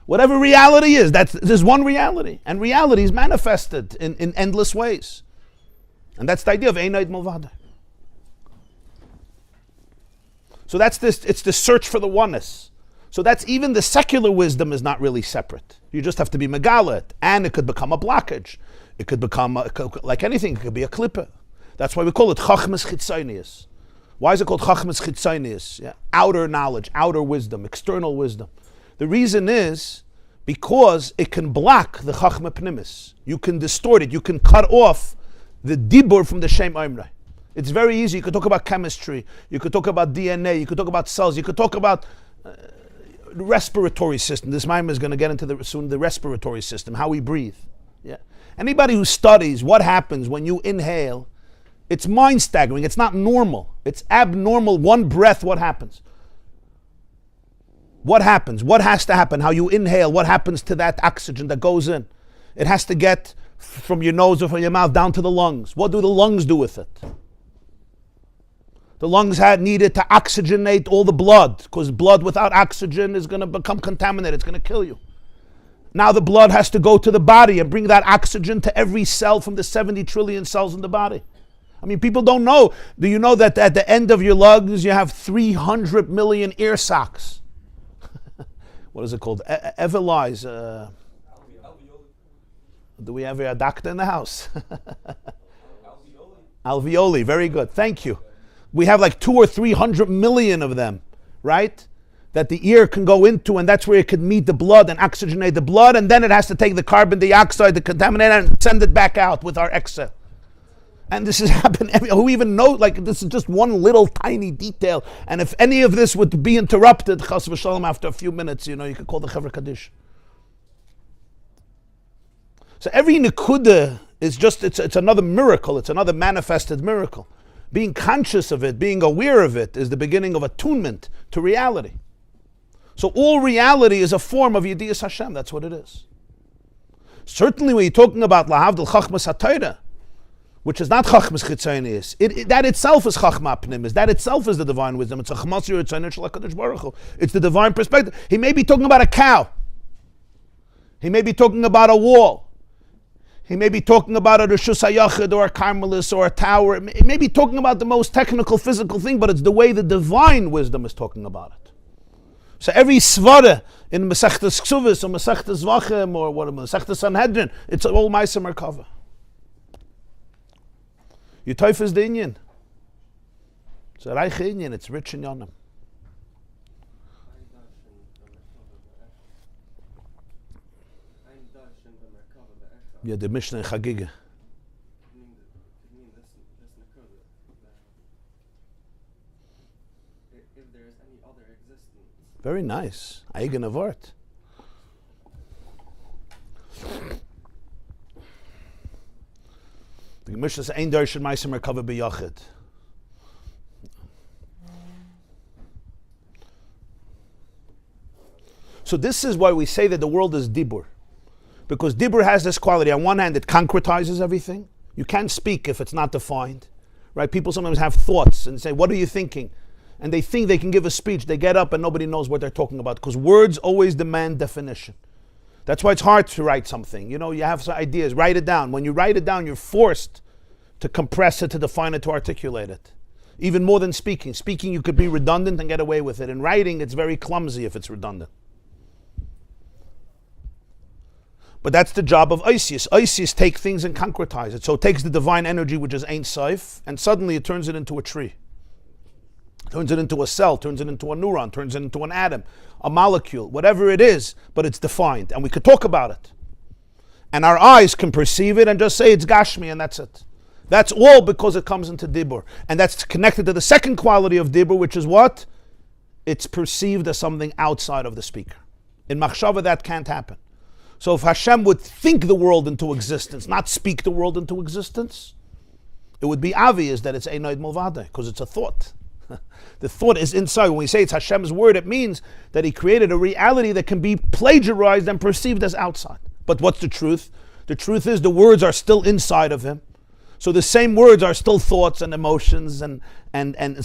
Whatever reality is, there's one reality. And reality is manifested in endless ways. And that's the idea of Einaid Mulvada. So that's this, it's the search for the oneness. So that's even the secular wisdom is not really separate. You just have to be megalit, and it could become a blockage. It could become, like anything, it could be a klippah. That's why we call it chachmas chitzonius. Why is it called chachmas chitzonius? Yeah. Outer knowledge, outer wisdom, external wisdom. The reason is because it can block the chachma pnimis. You can distort it. You can cut off the dibur from the shem oimrei. It's very easy. You could talk about chemistry. You could talk about DNA. You could talk about cells. You could talk about respiratory system. This Maimon is going to get into soon the respiratory system, how we breathe. Yeah. Anybody who studies what happens when you inhale, it's mind staggering. It's not normal. It's abnormal. One breath, what happens? What happens? What has to happen? How you inhale, what happens to that oxygen that goes in? It has to get from your nose or from your mouth down to the lungs. What do the lungs do with it? The lungs had needed to oxygenate all the blood, because blood without oxygen is going to become contaminated. It's going to kill you. Now the blood has to go to the body and bring that oxygen to every cell from the 70 trillion cells in the body. I mean, people don't know. Do you know that at the end of your lungs you have 300 million ear sacs? What is it called? Evelize. Do we have a doctor in the house? Alveoli. Very good. Thank you. We have like 200 or 300 million of them, right? That the ear can go into, and that's where it can meet the blood and oxygenate the blood, and then it has to take the carbon dioxide, the contaminant, and send it back out with our exhale. And this has happened. Who even knows? Like, this is just one little tiny detail. And if any of this would be interrupted, chas v'shalom, after a few minutes, you could call the Chevra Kaddish. So every nekuda is just, it's another miracle. It's another manifested miracle. Being conscious of it, being aware of it, is the beginning of attunement to reality. So all reality is a form of Yediyas Hashem. That's what it is. Certainly when you're talking about Lahavdil Chachmas HaTorah, which is not Chachmas Chitzonius, that itself is Chachma Pnimis. That itself is the divine wisdom. It's a Chachmas Yitzhak Shel HaKadosh Baruch Hu. It's the divine perspective. He may be talking about a cow. He may be talking about a wall. He may be talking about a Rishus HaYachid or a Carmelis or a tower. He may be talking about the most technical, physical thing, but it's the way the divine wisdom is talking about it. So every svara in Masechtas Ksuvis or Masechtas Vachim or what, Masechtas Sanhedrin, it's all Maisa Merkava. You Teves is the Inyan. It's a reich Inyan, it's rich in Yonim. Yeah, the Mishnah in Chagiga. If there is any other existence. Very nice. Eigen Avort. The Mishnah says, "Ein darshan ma'aser merkava b'yachid." So this is why we say that the world is dibur. Because dibur has this quality. On one hand, it concretizes everything. You can't speak if it's not defined. Right? People sometimes have thoughts and say, what are you thinking? And they think they can give a speech. They get up and nobody knows what they're talking about. Because words always demand definition. That's why it's hard to write something. You have some ideas. Write it down. When you write it down, you're forced to compress it, to define it, to articulate it. Even more than speaking. Speaking, you could be redundant and get away with it. In writing, it's very clumsy if it's redundant. But that's the job of Isis. Isis takes things and concretize it. So it takes the divine energy, which is Ein Sof, and suddenly it turns it into a tree. Turns it into a cell, turns it into a neuron, turns it into an atom, a molecule, whatever it is, but it's defined. And we could talk about it. And our eyes can perceive it and just say it's Gashmi, and that's it. That's all because it comes into Dibur. And that's connected to the second quality of Dibur, which is what? It's perceived as something outside of the speaker. In Machshava, that can't happen. So if Hashem would think the world into existence, not speak the world into existence, it would be obvious that it's Einoid Mulvade, because it's a thought. The thought is inside. When we say it's Hashem's word, it means that He created a reality that can be plagiarized and perceived as outside. But what's the truth? The truth is the words are still inside of Him. So the same words are still thoughts and emotions and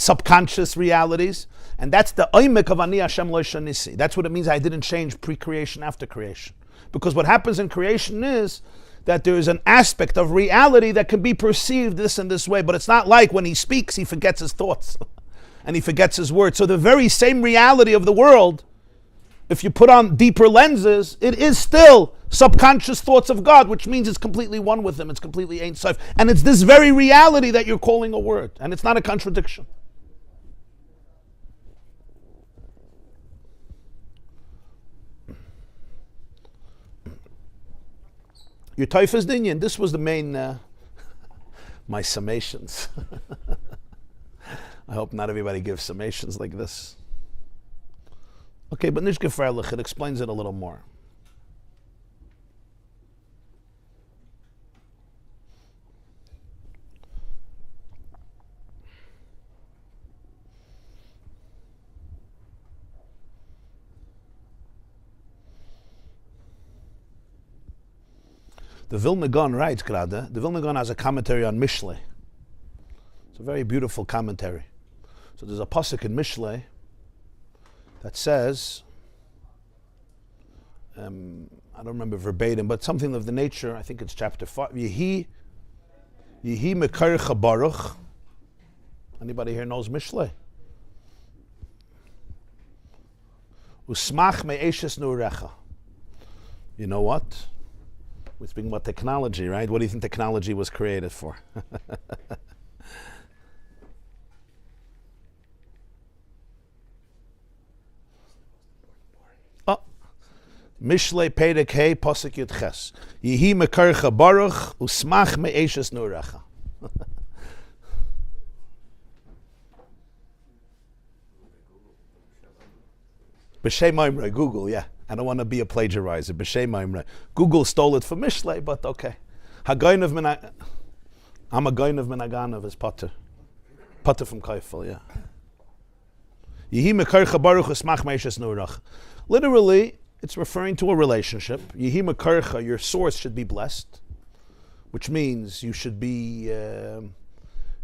subconscious realities. And that's the Oymek of Ani Hashem Lo Shanisi. That's what it means I didn't change pre-creation after creation. Because what happens in creation is that there is an aspect of reality that can be perceived this and this way, but it's not like when He speaks, He forgets His thoughts. and he forgets his word. So the very same reality of the world, if you put on deeper lenses, it is still subconscious thoughts of God, which means it's completely one with him. It's completely Ein Sof. And it's this very reality that you're calling a word. And it's not a contradiction. Your Teves Dinyan, this was the main, my summations. I hope not everybody gives summations like this. Okay, but Nish Gefährlich, it explains it a little more. The Vilna Gaon writes, the Vilna Gaon has a commentary on Mishlei. It's a very beautiful commentary. So there's a pasuk in Mishlei that says, I don't remember verbatim, but something of the nature, I think it's chapter 5, Yehi Mekarcha Baruch. Anybody here knows Mishlei? Usmach me'eshes nurecha. You know what? We're speaking about technology, right? What do you think technology was created for? Mishlei Perek Hey Pasuk Yud Ches. Yehi mekarcha baruch usmach me'eshes nurecha. B'shem Imre, Google, yeah. I don't want to be a plagiarizer. B'shem Imre. Google stole it from Mishlei, but okay. Hagoynav min I'm a goynav min aganav is Potter. Potter from Kaifel, yeah. Yehi mekarcha baruch usmach me'eshes nurecha. Literally, it's referring to a relationship. Yehi mekarcha, your source should be blessed, which means you should be,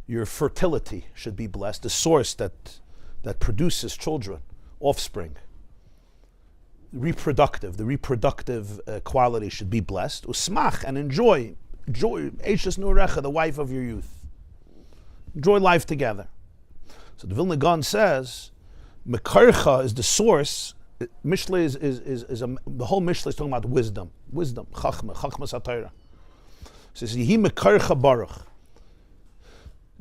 your fertility should be blessed. The source that produces children, offspring, the reproductive quality should be blessed. Usmach, and enjoy, Eishes Nurecha, the wife of your youth. Enjoy life together. So the Vilna Gaon says, mekarcha is the source. Mishlei is the whole Mishlei is talking about wisdom, chachma satayra. So it says Yehi mekarcha baruch.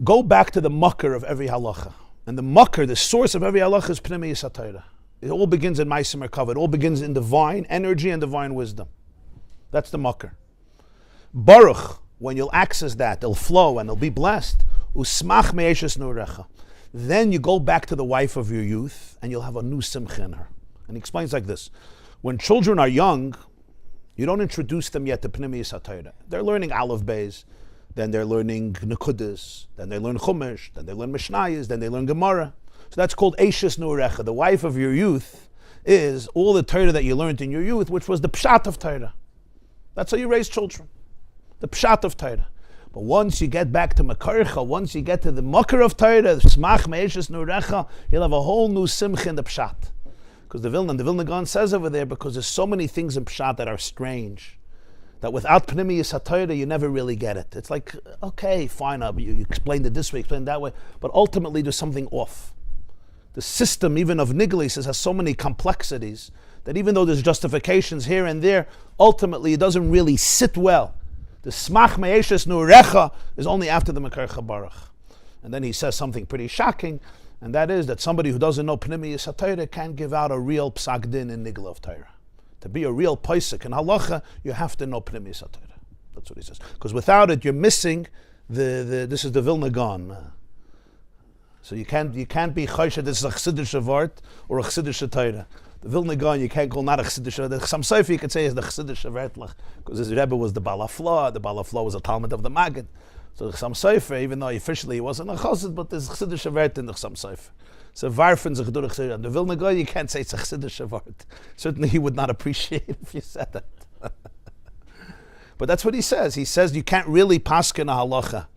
Go back to the makar of every halacha, and the makar, the source of every halacha, is pnimei satayra. It all begins in Ma'aser Merkava. It all begins in divine energy and divine wisdom. That's the makar. Baruch, when you'll access that, it'll flow and it'll be blessed. Usmach me'eshes nurecha. Then you go back to the wife of your youth, and you'll have a new simcha in her. And he explains like this. When children are young, you don't introduce them yet to Pnimiyus HaTorah. They're learning Aleph Beis, then they're learning Nekudas, then they learn Chumash, then they learn Mishnayos, then they learn Gemara. So that's called Eishes Nurecha. The wife of your youth is all the Torah that you learned in your youth, which was the Pshat of Torah. That's how you raise children. The Pshat of Torah. But once you get back to Makarcha, once you get to the Makar of Torah, Smach Me'eshes Nurecha, you'll have a whole new Simcha in the Pshat. Because the Vilna Gaon says over there, because there's so many things in Pshat that are strange, that without Pnimiyus HaTorah, you never really get it. It's like, okay, fine, you explained it this way, explained it that way, but ultimately there's something off. The system, even of Niglis, has so many complexities that even though there's justifications here and there, ultimately it doesn't really sit well. The Smach Me'eshes Nurecha is only after the Mekarcha Baruch. And then he says something pretty shocking, and that is that somebody who doesn't know Pnimiyus HaTorah can't give out a real psak din in Nigla of Torah. To be a real paisik in halacha, you have to know Pnimiyus HaTorah. That's what he says. Because without it, you're missing this is the Vilna Gaon. So you can't be chayshed, this is a Chassidus Vart or a Chassidus Torah. The Vilna Gaon, you can't call not a Chassidus. The Chassam Sofer you could say is the Chassidus Vertlach, because his Rebbe was the Balafla. The Balafla was a Talmud of the Maggid. So the Chassam Sofer, even though officially he wasn't a Chassid, but there's Chassidus Vart in the Chassam Sofer. So Varfen zich durch Chassidus. The Vilna Gaon, you can't say it's a Chassidus Vart. Certainly he would not appreciate if you said that. But that's what he says. He says you can't really paskin a halacha.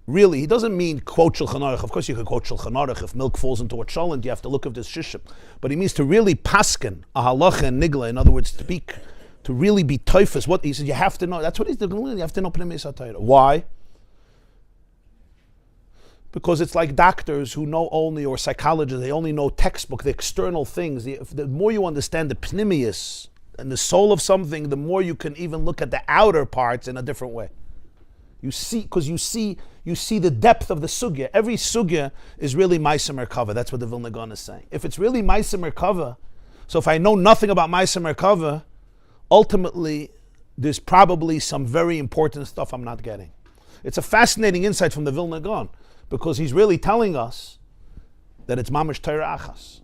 Really, he doesn't mean quote Shulchan Aruch. Of course you could quote Shulchan Aruch. If milk falls into a cholent, you have to look at this shishim. But he means to really paskin a halacha and nigla. In other words, to really be teifus. What he said, you have to know. That's what he's doing. You have to know Pnimiyus HaTorah. Why? Because it's like doctors who know only, or psychologists, they only know textbook, the external things. The more you understand the pnimius and the soul of something, the more you can even look at the outer parts in a different way. You see the depth of the sugya. Every sugya is really Ma'aseh Merkava. That's what the Vilna Gaon is saying. If it's really Ma'aseh Merkava, so if I know nothing about Ma'aseh Merkava, ultimately there's probably some very important stuff I'm not getting. It's a fascinating insight from the Vilna Gaon, because he's really telling us that it's mamash Torah achas.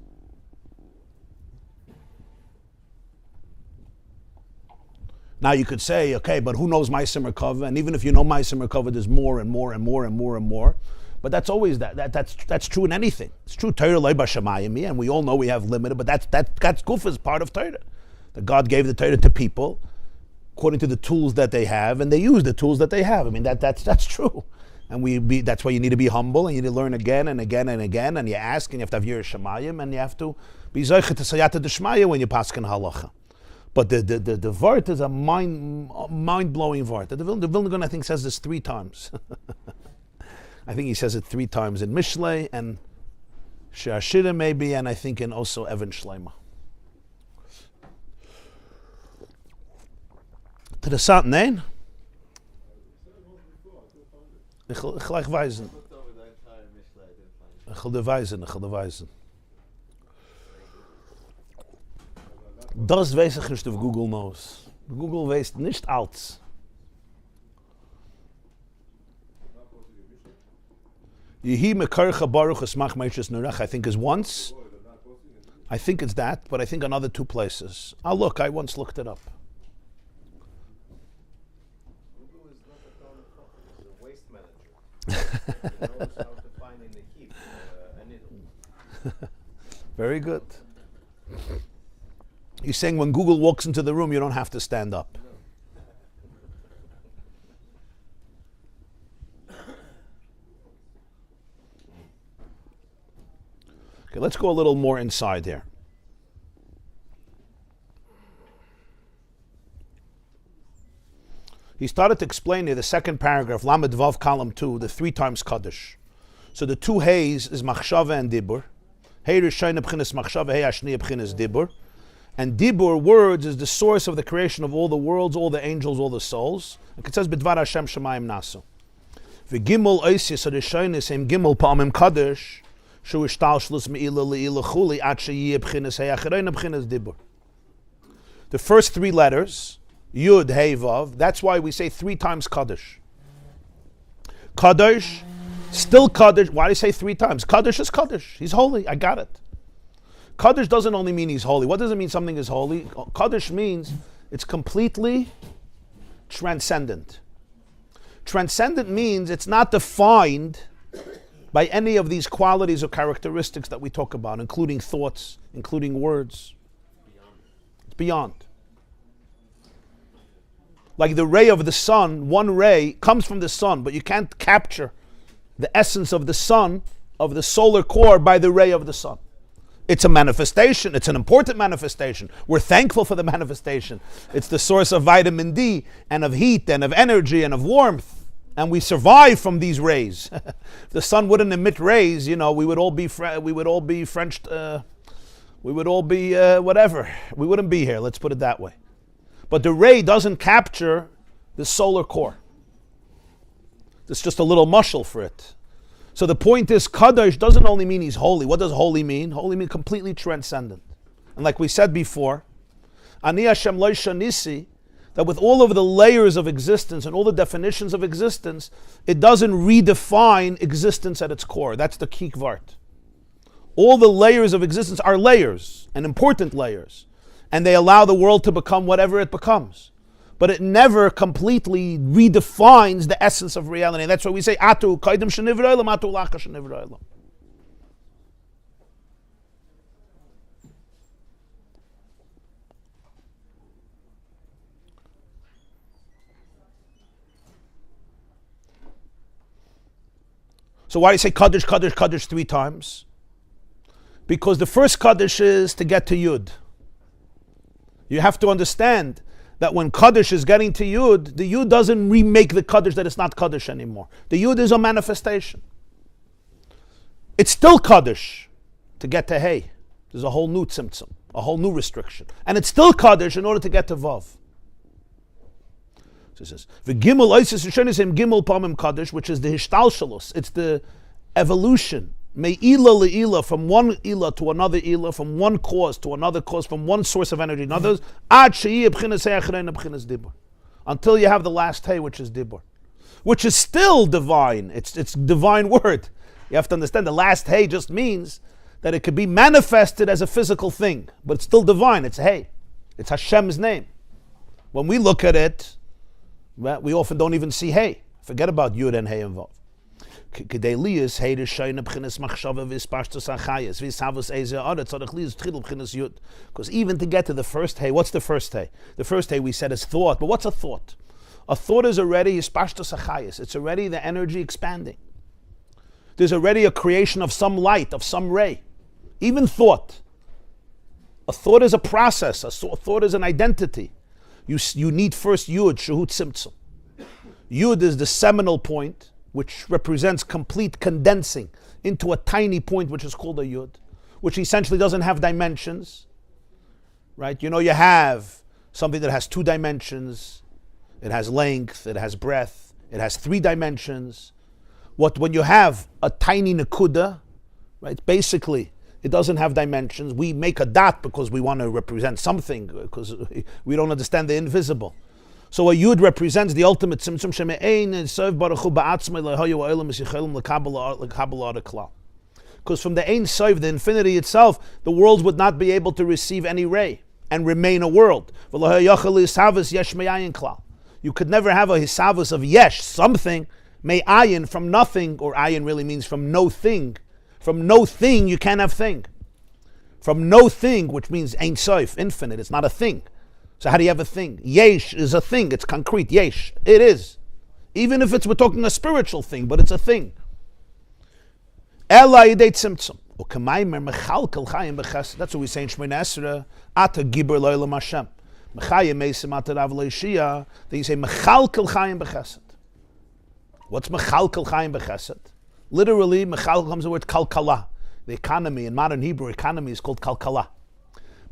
Now you could say, okay, but who knows Ma'aseh Merkava? And even if you know Ma'aseh Merkava, there's more and more and more and more and more. But that's always that's true in anything. It's true Torah lo b'shamayim, and we all know we have limited, but that's guf is part of Torah. That God gave the Torah to people according to the tools that they have, and they use the tools that they have. I mean that's true. And that's why you need to be humble, and you need to learn again and again and again, and you ask, and you have to have Yiras Shamayim, and you have to be Zoicha to Sayata D'Shmaya when you paskin halacha. But the Vart is a mind-blowing Vart. The Vilna Gaon, I think, says this 3 times. I think he says it 3 times in Mishlei, and She'ashira maybe, and I think in also Evan Shleima. To the Sat, nein? Ich will weisen. Ich will dir weisen. Das weiß ich nicht, if Google knows. Google weiß nicht alles. Yehi mekarcha baruch esmach meishes nurach, I think is once. I think it's that, but I think another 2 places. Look, I once looked it up. Google is not a town prophet, it's a waste manager. He knows how to find in the heap a needle. Very good. You're saying when Google walks into the room, you don't have to stand up. Okay, let's go a little more inside here. He started to explain here the second paragraph, Lamed Vav, column 2, the 3 times Kaddish. So the 2 Heys is Machshava and Dibur. Hey Rishayna B'chinas Machshava, Hey Ashniya B'chinas Dibur. And Dibur, words, is the source of the creation of all the worlds, all the angels, all the souls. Like it says, B'dvar Hashem Shemayim Nasu. V'gimel Oisis Rishaynis Hem Gimel Pa'amim Kaddish. Shu ishtalshlus me'ila le'ila chuli at she'yeh b'chinas hey achareina b'chinas dibur. The first 3 letters, Yud, Hey, Vav, that's why we say 3 times Kaddish. Kaddish, still Kaddish. Why do you say 3 times? Kaddish is Kaddish. He's holy. I got it. Kaddish doesn't only mean he's holy. What does it mean something is holy? Kaddish means it's completely transcendent. Transcendent means it's not defined by any of these qualities or characteristics that we talk about, including thoughts, including words. It's beyond. Like the ray of the sun, one ray comes from the sun, but you can't capture the essence of the sun, of the solar core, by the ray of the sun. It's a manifestation. It's an important manifestation. We're thankful for the manifestation. It's the source of vitamin D and of heat and of energy and of warmth. And we survive from these rays. If the sun wouldn't emit rays, we would all be French. We would all be whatever. We wouldn't be here. Let's put it that way. But the ray doesn't capture the solar core. It's just a little mushel for it. So the point is, Kaddish doesn't only mean he's holy. What does holy mean? Holy means completely transcendent. And like we said before, Ani Hashem lo shanisi, that with all of the layers of existence and all the definitions of existence, it doesn't redefine existence at its core. That's the key vart. All the layers of existence are layers, and important layers. And they allow the world to become whatever it becomes. But it never completely redefines the essence of reality. That's why we say, Atu kaidim shenivroilam, Atu lacha shenivroilam. So why do you say Kaddish, Kaddish, Kaddish 3 times? Because the first Kaddish is to get to Yud. You have to understand that when Kaddish is getting to Yud, the Yud doesn't remake the Kaddish that it's not Kaddish anymore. The Yud is a manifestation. It's still Kaddish to get to Hey. There's a whole new tzimtzum, a whole new restriction. And it's still Kaddish in order to get to Vav. So it says, V'gimel oisis rishonis gimel pamim Kaddish, which is the hishtalshalus. It's the evolution. Me'ila le'ila, from one ila to another ila, from one cause to another cause, from one source of energy to another, ad she'iyeh b'chinas Hey achrein b'chinas dibur. Until you have the last Hey, which is dibur. Which is still divine. It's divine word. You have to understand the last Hey just means that it could be manifested as a physical thing, but it's still divine. It's Hey. It's Hashem's name. When we look at it, we often don't even see Hey. Forget about Yud and Hey involved. Because even to get to the first Hey, what's the first Hey? The first Hey we said is thought, but what's a thought? A thought is already it's already the energy expanding. There's already a creation of some light, of some ray. Even thought. A thought is a process. A thought is an identity. You need first Yud, Shehut Tzimtzum. Yud is the seminal point, which represents complete condensing into a tiny point, which is called a Yud, which essentially doesn't have dimensions. Right? You have something that has 2 dimensions. It has length, it has breadth, it has 3 dimensions. When you have a tiny nakuda, right? Basically, it doesn't have dimensions. We make a dot because we want to represent something, because we don't understand the invisible. So a yud represents the ultimate tzimtzum sheme'ein sof baruchu ba'atzmei lehayu ha'olam esyichelim lekabel klal. Because from the ein sof, the infinity itself, the worlds would not be able to receive any ray and remain a world. You could never have a hisavus of yesh, something, may ayin, from nothing, or ayin really means from no thing. From no thing, you can't have thing. From no thing, which means ein sof, infinite, it's not a thing. So how do you have a thing? Yesh is a thing, it's concrete, yesh, it is. Even if we're talking a spiritual thing, but it's a thing. Ela yidei tzimtzum. That's what we say in Shemona Esrei, Ata Gibor Lo'elam Hashem. Mechayim Meisim Ata Rav Leishia. Then you say Mechalkel Chayim B'Chesed. What's Mechalkel Chayim B'Chesed? Literally, Mechal comes the word Kalkala. The economy, in modern Hebrew, economy is called Kalkala.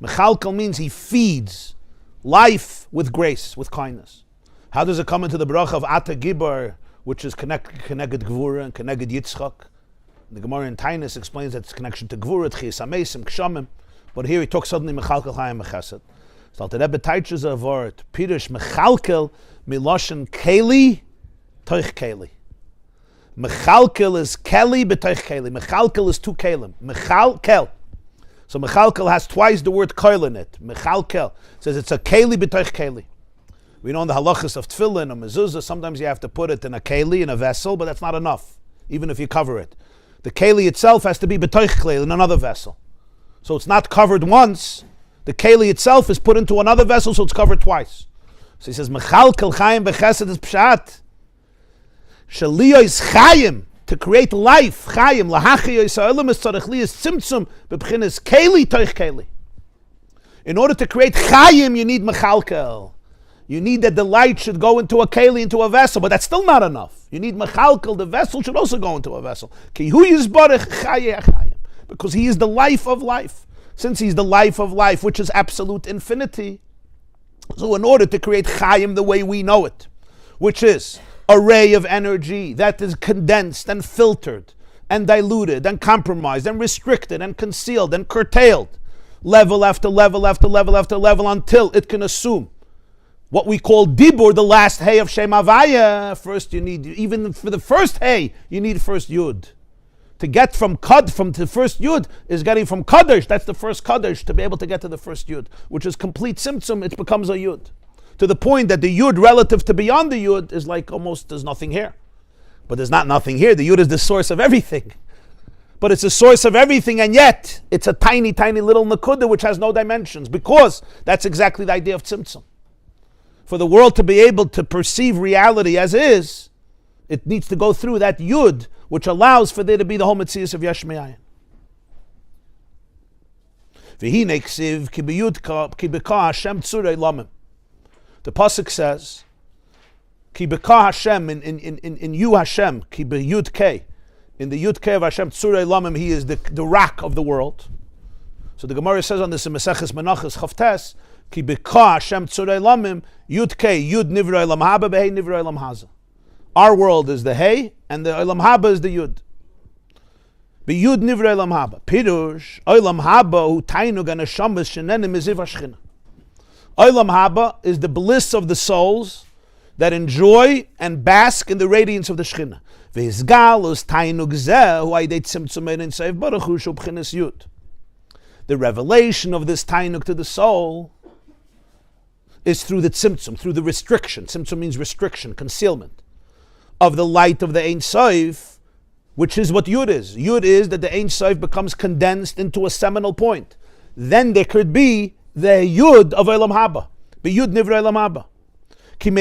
Mechalkel means he feeds life with grace, with kindness. How does it come into the bracha of Ata Gibor, which is connected Gvura and connected Yitzchak? The Gemara in Tainus explains that it's connection to Gvura, Tchias HaMeisim, Kshamim. But here he talks suddenly Mechalkel Chayim B'Chesed. So the Rebbe teaches a word, Pirush Mechalkel Miloshen Keli Toich Keli. Mechalkel is Keli b'Toich Keli. Mechalkel is 2 Kelim. Mechalkel. So Mechalkel has twice the word Koil in it. Mechalkel says it's a Keli b'Toich Keli. We know in the halachas of Tefillin or Mezuzah, sometimes you have to put it in a Keli, in a vessel, but that's not enough, even if you cover it. The Keli itself has to be b'Toich Keli, in another vessel. So it's not covered once. The Keli itself is put into another vessel, so it's covered twice. So he says, Mechalkel Chayim B'Chesed is Pshat. Shaliyah is Chayim, to create life. Chayim, Lahachiyah is Ha'olam is Tzarech Li is Tzimtzum, B'B'chinas Keli Toich Keli. In order to create Chayim, you need Mechalkel. You need that the light should go into a Keli, into a vessel, but that's still not enough. You need Mechalkel, the vessel should also go into a vessel. Ki Hu Yizbarech Chayeh Chayim. Because he is the life of life. Since he's the life of life, which is absolute infinity, so in order to create Chayim the way we know it, which is a ray of energy that is condensed and filtered and diluted and compromised and restricted and concealed and curtailed, level after level after level after level, until it can assume what we call Dibur, the last Hey of Shem Havaya. First you need, even for the first Hey, you need first Yud. To get from the first Yud is getting from Kaddish, that's the first Kaddish, to be able to get to the first Yud, which is complete Tzimtzum, it becomes a Yud. To the point that the Yud relative to beyond the Yud is like almost there's nothing here. But there's not nothing here, the Yud is the source of everything. But it's the source of everything, and yet it's a tiny, tiny little Nakuda which has no dimensions, because that's exactly the idea of Tzimtzum. For the world to be able to perceive reality as is, it needs to go through that Yud, which allows for there to be the whole Metzius of Yesh Me'ayin. V'hinei ksiv ki b'yudka ki b'ka Hashem tzurei lamim. The pasuk says, ki b'ka Hashem, in you Hashem, ki b'yud kei, In the Yud Kei of Hashem Tzurei Lamim, he is the rock of the world. So the Gemara says on this in Maseches Menachos Chavtes, Ki B'ka Hashem Tzurei Lamim, Yud Kei, Yud Nivrei Olam Haba, Behei Nivrei Olam Haza. Our world is the Hey, and the Olam Haba is the Yud. B'Yud Nivrei Olam Haba. Pirush, Olam Haba, Hu Tainug and Neshamas Shenenim Miziv HaShechina. Olam Haba is the bliss of the souls that enjoy and bask in the radiance of the Shechina. The revelation of this tainuk to the soul is through the tzimtzum, through the restriction. Tzimtzum means restriction, concealment of the light of the Ein Sof, which is what Yud is. Yud is that the Ein Sof becomes condensed into a seminal point. Then there could be the Yud of Olam Haba, the Yud Nivrei Olam Haba. From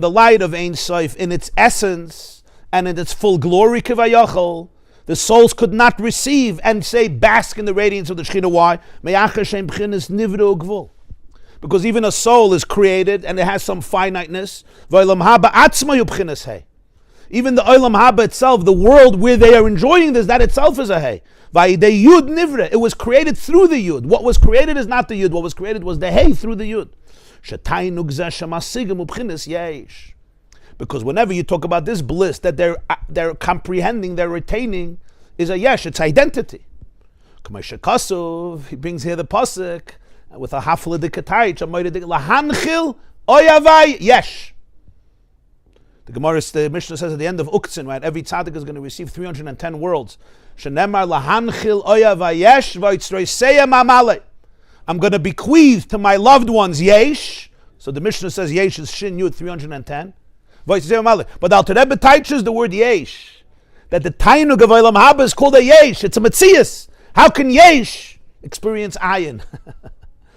the light of Ein Sof in its essence and in its full glory, the souls could not receive and say bask in the radiance of the Shekhinah. Why? Because even a soul is created and it has some finiteness. Even the Olam Haba itself, the world where they are enjoying this, that itself is a Hey. It was created through the Yud. What was created is not the Yud. What was created was the Hey through the Yud. Because whenever you talk about this bliss that they're comprehending, they're retaining, is a yesh, it's identity. He brings here the pasuk with a hafla dikatayich, lahanchil oyavai yesh. The Gemara, the Mishnah says at the end of Uktzin, right, every tzaddik is going to receive 310 worlds. Shenemar lahanchil oyavai yesh v'yitzroiseya mamale. I'm going to bequeath to my loved ones yesh. So the Mishnah says yesh is shin yud 310. But the Alter Rebbe teaches the word yesh, that the tainug of Olam Haba is called a yesh. It's a metzias. How can yesh experience ayin?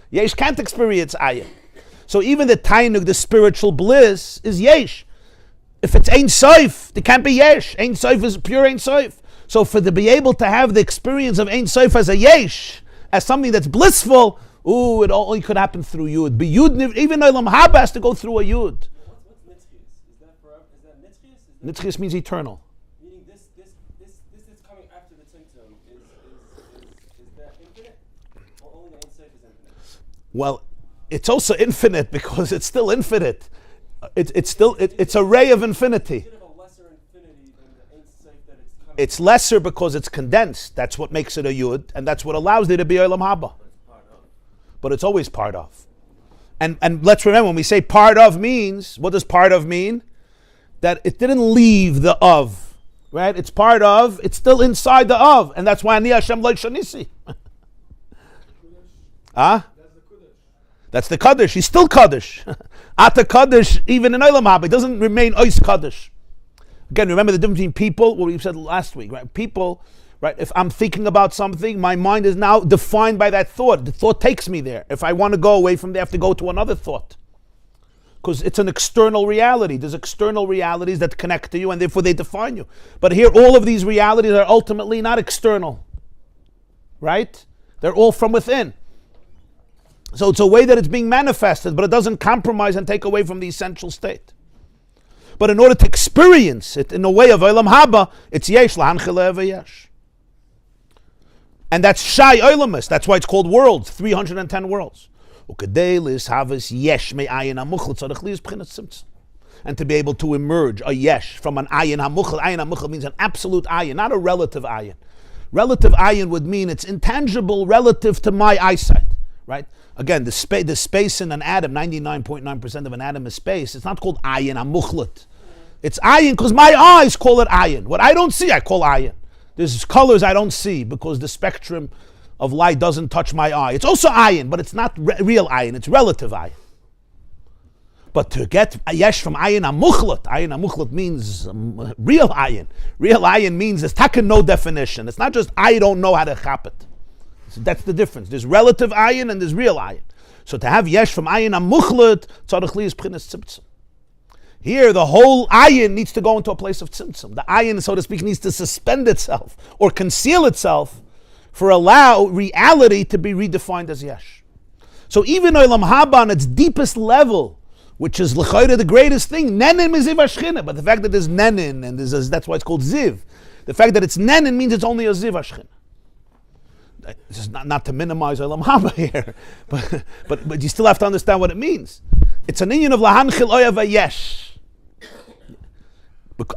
Yesh can't experience ayin. So even the tainug, the spiritual bliss, is yesh. If it's Ein Sof, there can't be yesh. Ein Sof is pure Ein Sof. So for to be able to have the experience of Ein Sof as a yesh, as something that's blissful, it only could happen through Yud. But Yud, even Olam Haba has to go through a Yud. What's Nitzchias? Is that forever? Is that Nitzchias? Nitzchias means eternal. Meaning this that's coming after the Tzimtzum is that infinite? Or only the Ein Sof is infinite? Well, it's also infinite because it's still infinite. It's a ray of infinity. It's a lesser infinity than the Ein Sof that it's coming. It's lesser because it's condensed. That's what makes it a Yud, and that's what allows it to be Olam Haba. But it's always part of. And let's remember, when we say part of means, what does part of mean? That it didn't leave the of, right? It's part of, it's still inside the of, and that's why Ani Hashem Lo Shanisi. Huh? That's the Kaddish. He's still Kaddish. Ata Kaddish, even in Olam Haba, it doesnn't remain Ois Kaddish. Again, remember the difference between people, what we said last week, right? People, right? If I'm thinking about something, my mind is now defined by that thought. The thought takes me there. If I want to go away from there, I have to go to another thought. Because it's an external reality. There's external realities that connect to you, and therefore they define you. But here, all of these realities are ultimately not external. Right? They're all from within. So it's a way that it's being manifested, but it doesn't compromise and take away from the essential state. But in order to experience it in the way of Olam Haba, it's yesh lahanchil eva yesh. And that's Shai Olamus. That's why it's called worlds, 310 worlds. And to be able to emerge a yesh from an ayin hamuchel. Ayin hamuchel means an absolute ayin, not a relative ayin. Relative ayin would mean it's intangible relative to my eyesight, right? Again, the space in an atom, 99.9% of an atom is space. It's not called ayin hamuchlet. It's ayin because my eyes call it ayin. What I don't see, I call ayin. There's colors I don't see because the spectrum of light doesn't touch my eye. It's also ayin, but it's not real ayin. It's relative ayin. But to get yesh from ayin hamuchlet means real ayin. Real ayin means there's taka no definition. It's not just I don't know how to chap it. So that's the difference. There's relative ayin and there's real ayin. So to have yesh from ayin hamuchlet, tzarich li is p'chinas tzimtzum. Here, the whole ayin needs to go into a place of tzimtzum. The ayin, so to speak, needs to suspend itself or conceal itself for allow reality to be redefined as yesh. So even Olam Haba on its deepest level which is l'chayre the greatest thing. Nenin is ziv hashchina, but the fact that there's nenin and that's why it's called ziv. The fact that it's nenin means it's only a ziv hashchina. This is not to minimize Olam Haba here, but you still have to understand what it means. It's an union of lahanchil oya vayesh.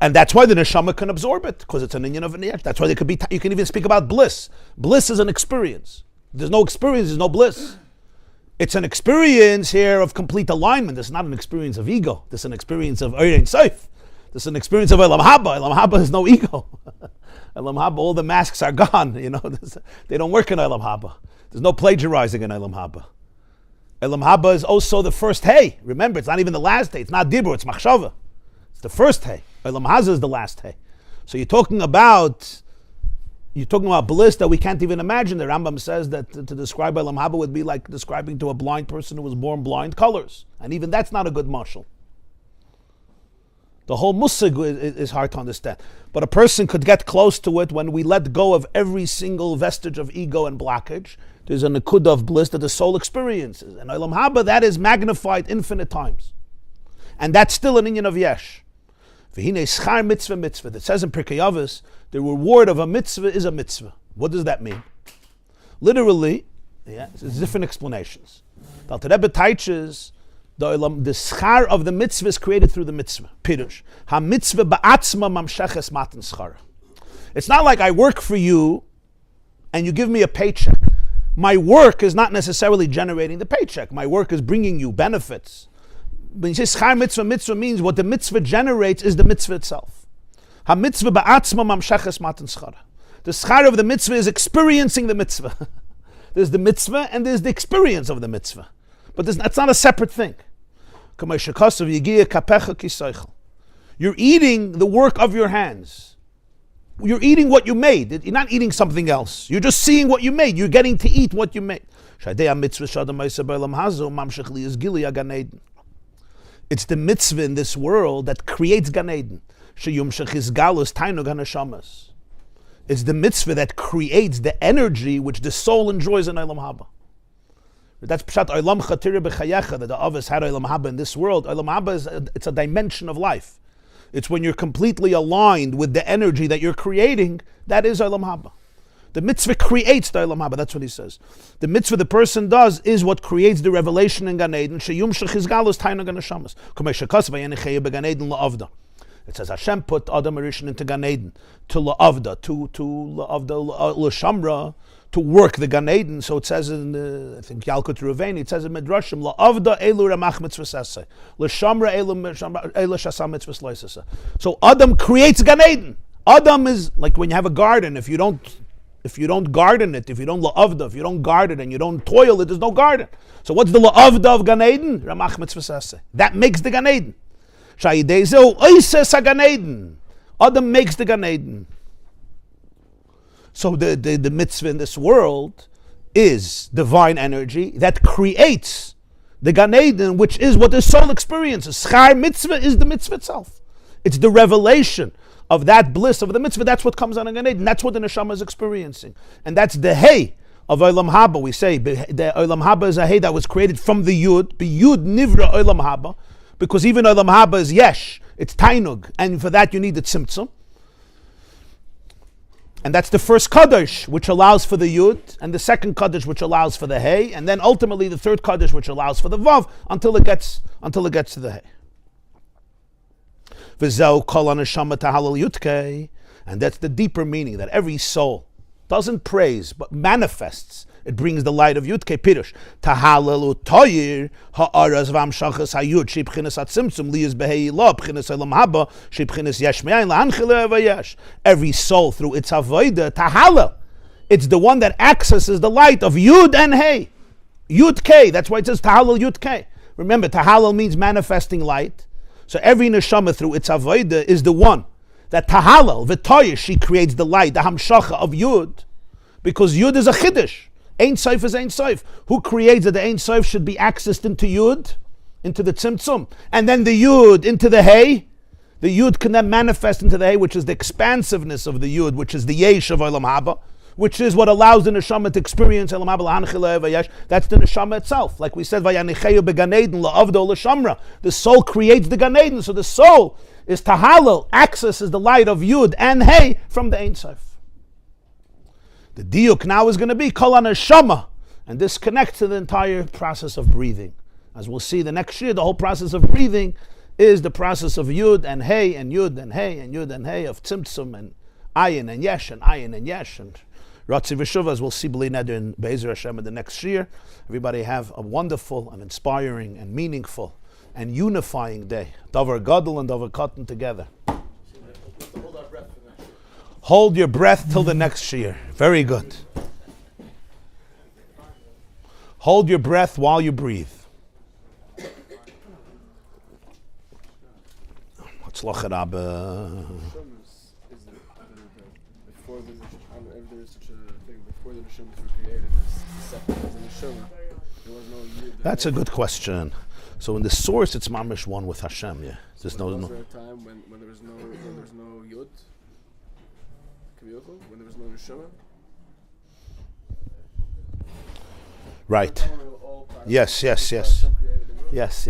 And that's why the neshama can absorb it, because it's an union of vayesh. That's why you can even speak about bliss. Bliss is an experience. There's no experience, there's no bliss. It's an experience here of complete alignment. It's not an experience of ego. This is an experience of Ein Sof. This is an experience of Olam Haba. Olam Haba is no ego. Olam Haba, all the masks are gone. They don't work in Olam Haba. There's no plagiarizing in Olam Haba. Olam Haba is also the first hay. Remember, it's not even the last hay. It's not dibur, it's machshava. It's the first hay. Olam Haza is the last hay. So you're talking about bliss that we can't even imagine. The Rambam says that to describe Olam Haba would be like describing to a blind person who was born blind colors. And even that's not a good mashal. The whole musig is hard to understand. But a person could get close to it when we let go of every single vestige of ego and blockage. There's a nekuda of bliss that the soul experiences. And Olam Haba, that is magnified infinite times. And that's still an inyan of yesh. V'hinei schar mitzvah mitzvah. That says in Pirkei Avos, the reward of a mitzvah is a mitzvah. What does that mean? Literally, there's different explanations. The Alter Rebbe teaches the schar of the mitzvah is created through the mitzvah. Pirush. Ha mitzvah ba'atzma mamsheches matan schara. It's not like I work for you and you give me a paycheck. My work is not necessarily generating the paycheck. My work is bringing you benefits. When you say schar mitzvah, mitzvah means what the mitzvah generates is the mitzvah itself. Ha mitzvah ba'atzma mamsheches matan schara. The schar of the mitzvah is experiencing the mitzvah. There's the mitzvah and there's the experience of the mitzvah. But that's not a separate thing. You're eating the work of your hands. You're eating what you made. You're not eating something else. You're just seeing what you made. You're getting to eat what you made. It's the mitzvah in this world that creates Gan Eden. It's the mitzvah that creates the energy which the soul enjoys in Olam Haba. That's pshat olam chatira b'chayecha, that the Avos had olam haba in this world. Olam haba it's a dimension of life. It's when you're completely aligned with the energy that you're creating. That is olam haba. The mitzvah creates the olam haba. That's what he says. The mitzvah the person does is what creates the revelation in Gan Eden. Sheyumshach hizgalus tainug neshamas. Kamei shekas v'yenecheya b'Gan Eden la'avda. It says Hashem put Adam Rishon into Gan Eden to la'avda, to la'avda l'shamra, to work the Gan Eden. So it says in I think Yalkut Ruveni, it says in Midrashim, la'avda elu ramach mitzvah saseh, l'shamra elu shasam mitzvah slices. So Adam creates Gan Eden. Adam is like when you have a garden. If you don't garden it, if you don't la'avda, if you don't guard it and you don't toil it, there's no garden. So what's the la'avda of Gan Eden? Ramach mitzvah saseh. That makes the Gan Eden. Sha'idezeu oises Gan Eden. Adam makes the Gan Eden. So the mitzvah in this world is divine energy that creates the Gan Eden, which is what the soul experiences. Schar mitzvah is the mitzvah itself. It's the revelation of that bliss of the mitzvah. That's what comes on in Gan Eden. That's what the neshama is experiencing. And that's the hay of Olam Haba. We say the Olam Haba is a hay that was created from the Yud. The Yud nivra Olam Haba. Because even Olam Haba is yesh. It's tainug. And for that you need the tzimtzum. And that's the first Kaddish, which allows for the Yud, and the second Kaddish, which allows for the Hey, and then ultimately the third Kaddish, which allows for the Vav, until it gets to the Hey. V'zeu kol haneshama tahalal yutke, and that's the deeper meaning, that every soul doesn't praise, but manifests. It brings the light of Yudke Pirush. Tahalelu toyir ha'araz v'amshachas hayud shebchinas atzimtzum liyaz behei lo bchinas elam haba shebchinas yesh me'ayin la'anchile avayesh. Every soul through its avodah tahala. It's the one that accesses the light of Yud and Hey. Yudke. That's why it says tahalel Yudke. Remember, tahalel means manifesting light. So every neshama through its avodah is the one that tahalel v'toyir, she creates the light, the hamshacha of Yud, because Yud is a chiddush. Ein Sof is Ein Sof. Who creates that the Ein Sof should be accessed into Yud, into the Tzimtzum, and then the Yud into the Hey? The Yud can then manifest into the Hey, which is the expansiveness of the Yud, which is the Yesh of Olam Haba, which is what allows the neshama to experience Elam Haba L'Hanchila Vayesh. That's the neshama itself. Like we said, Vayanicheyu beGan Eden la'avdo l'shamra. The soul creates the Gan Eden, so the soul is tahalal, access is the light of Yud and Hey from the Ein Sof. The diuk now is going to be kol neshama, and this connects to the entire process of breathing. As we'll see the next year, the whole process of breathing is the process of Yud and Hey and Yud and Hey and Yud and Hey, of Tzimtzum and Ayin and Yesh and Ayin and Yesh and Ratzi V'Shuva, as we'll see B'li Neder in Be'ezer Hashem in the next year. Everybody have a wonderful and inspiring and meaningful and unifying day. Davar Gadol and Davar Katan together. Hold your breath till the next year. Very good. Hold your breath while you breathe. Tzlochet Rabbi. Before there's such a thing, before the neshamas were created, as separate as the neshama, there was no yud. That's a good question. So in the source, it's mamish one with Hashem. Yeah, there's no. Was there a time when there was no yud? When there was no neshama? Right. Yes. Yes. Yes.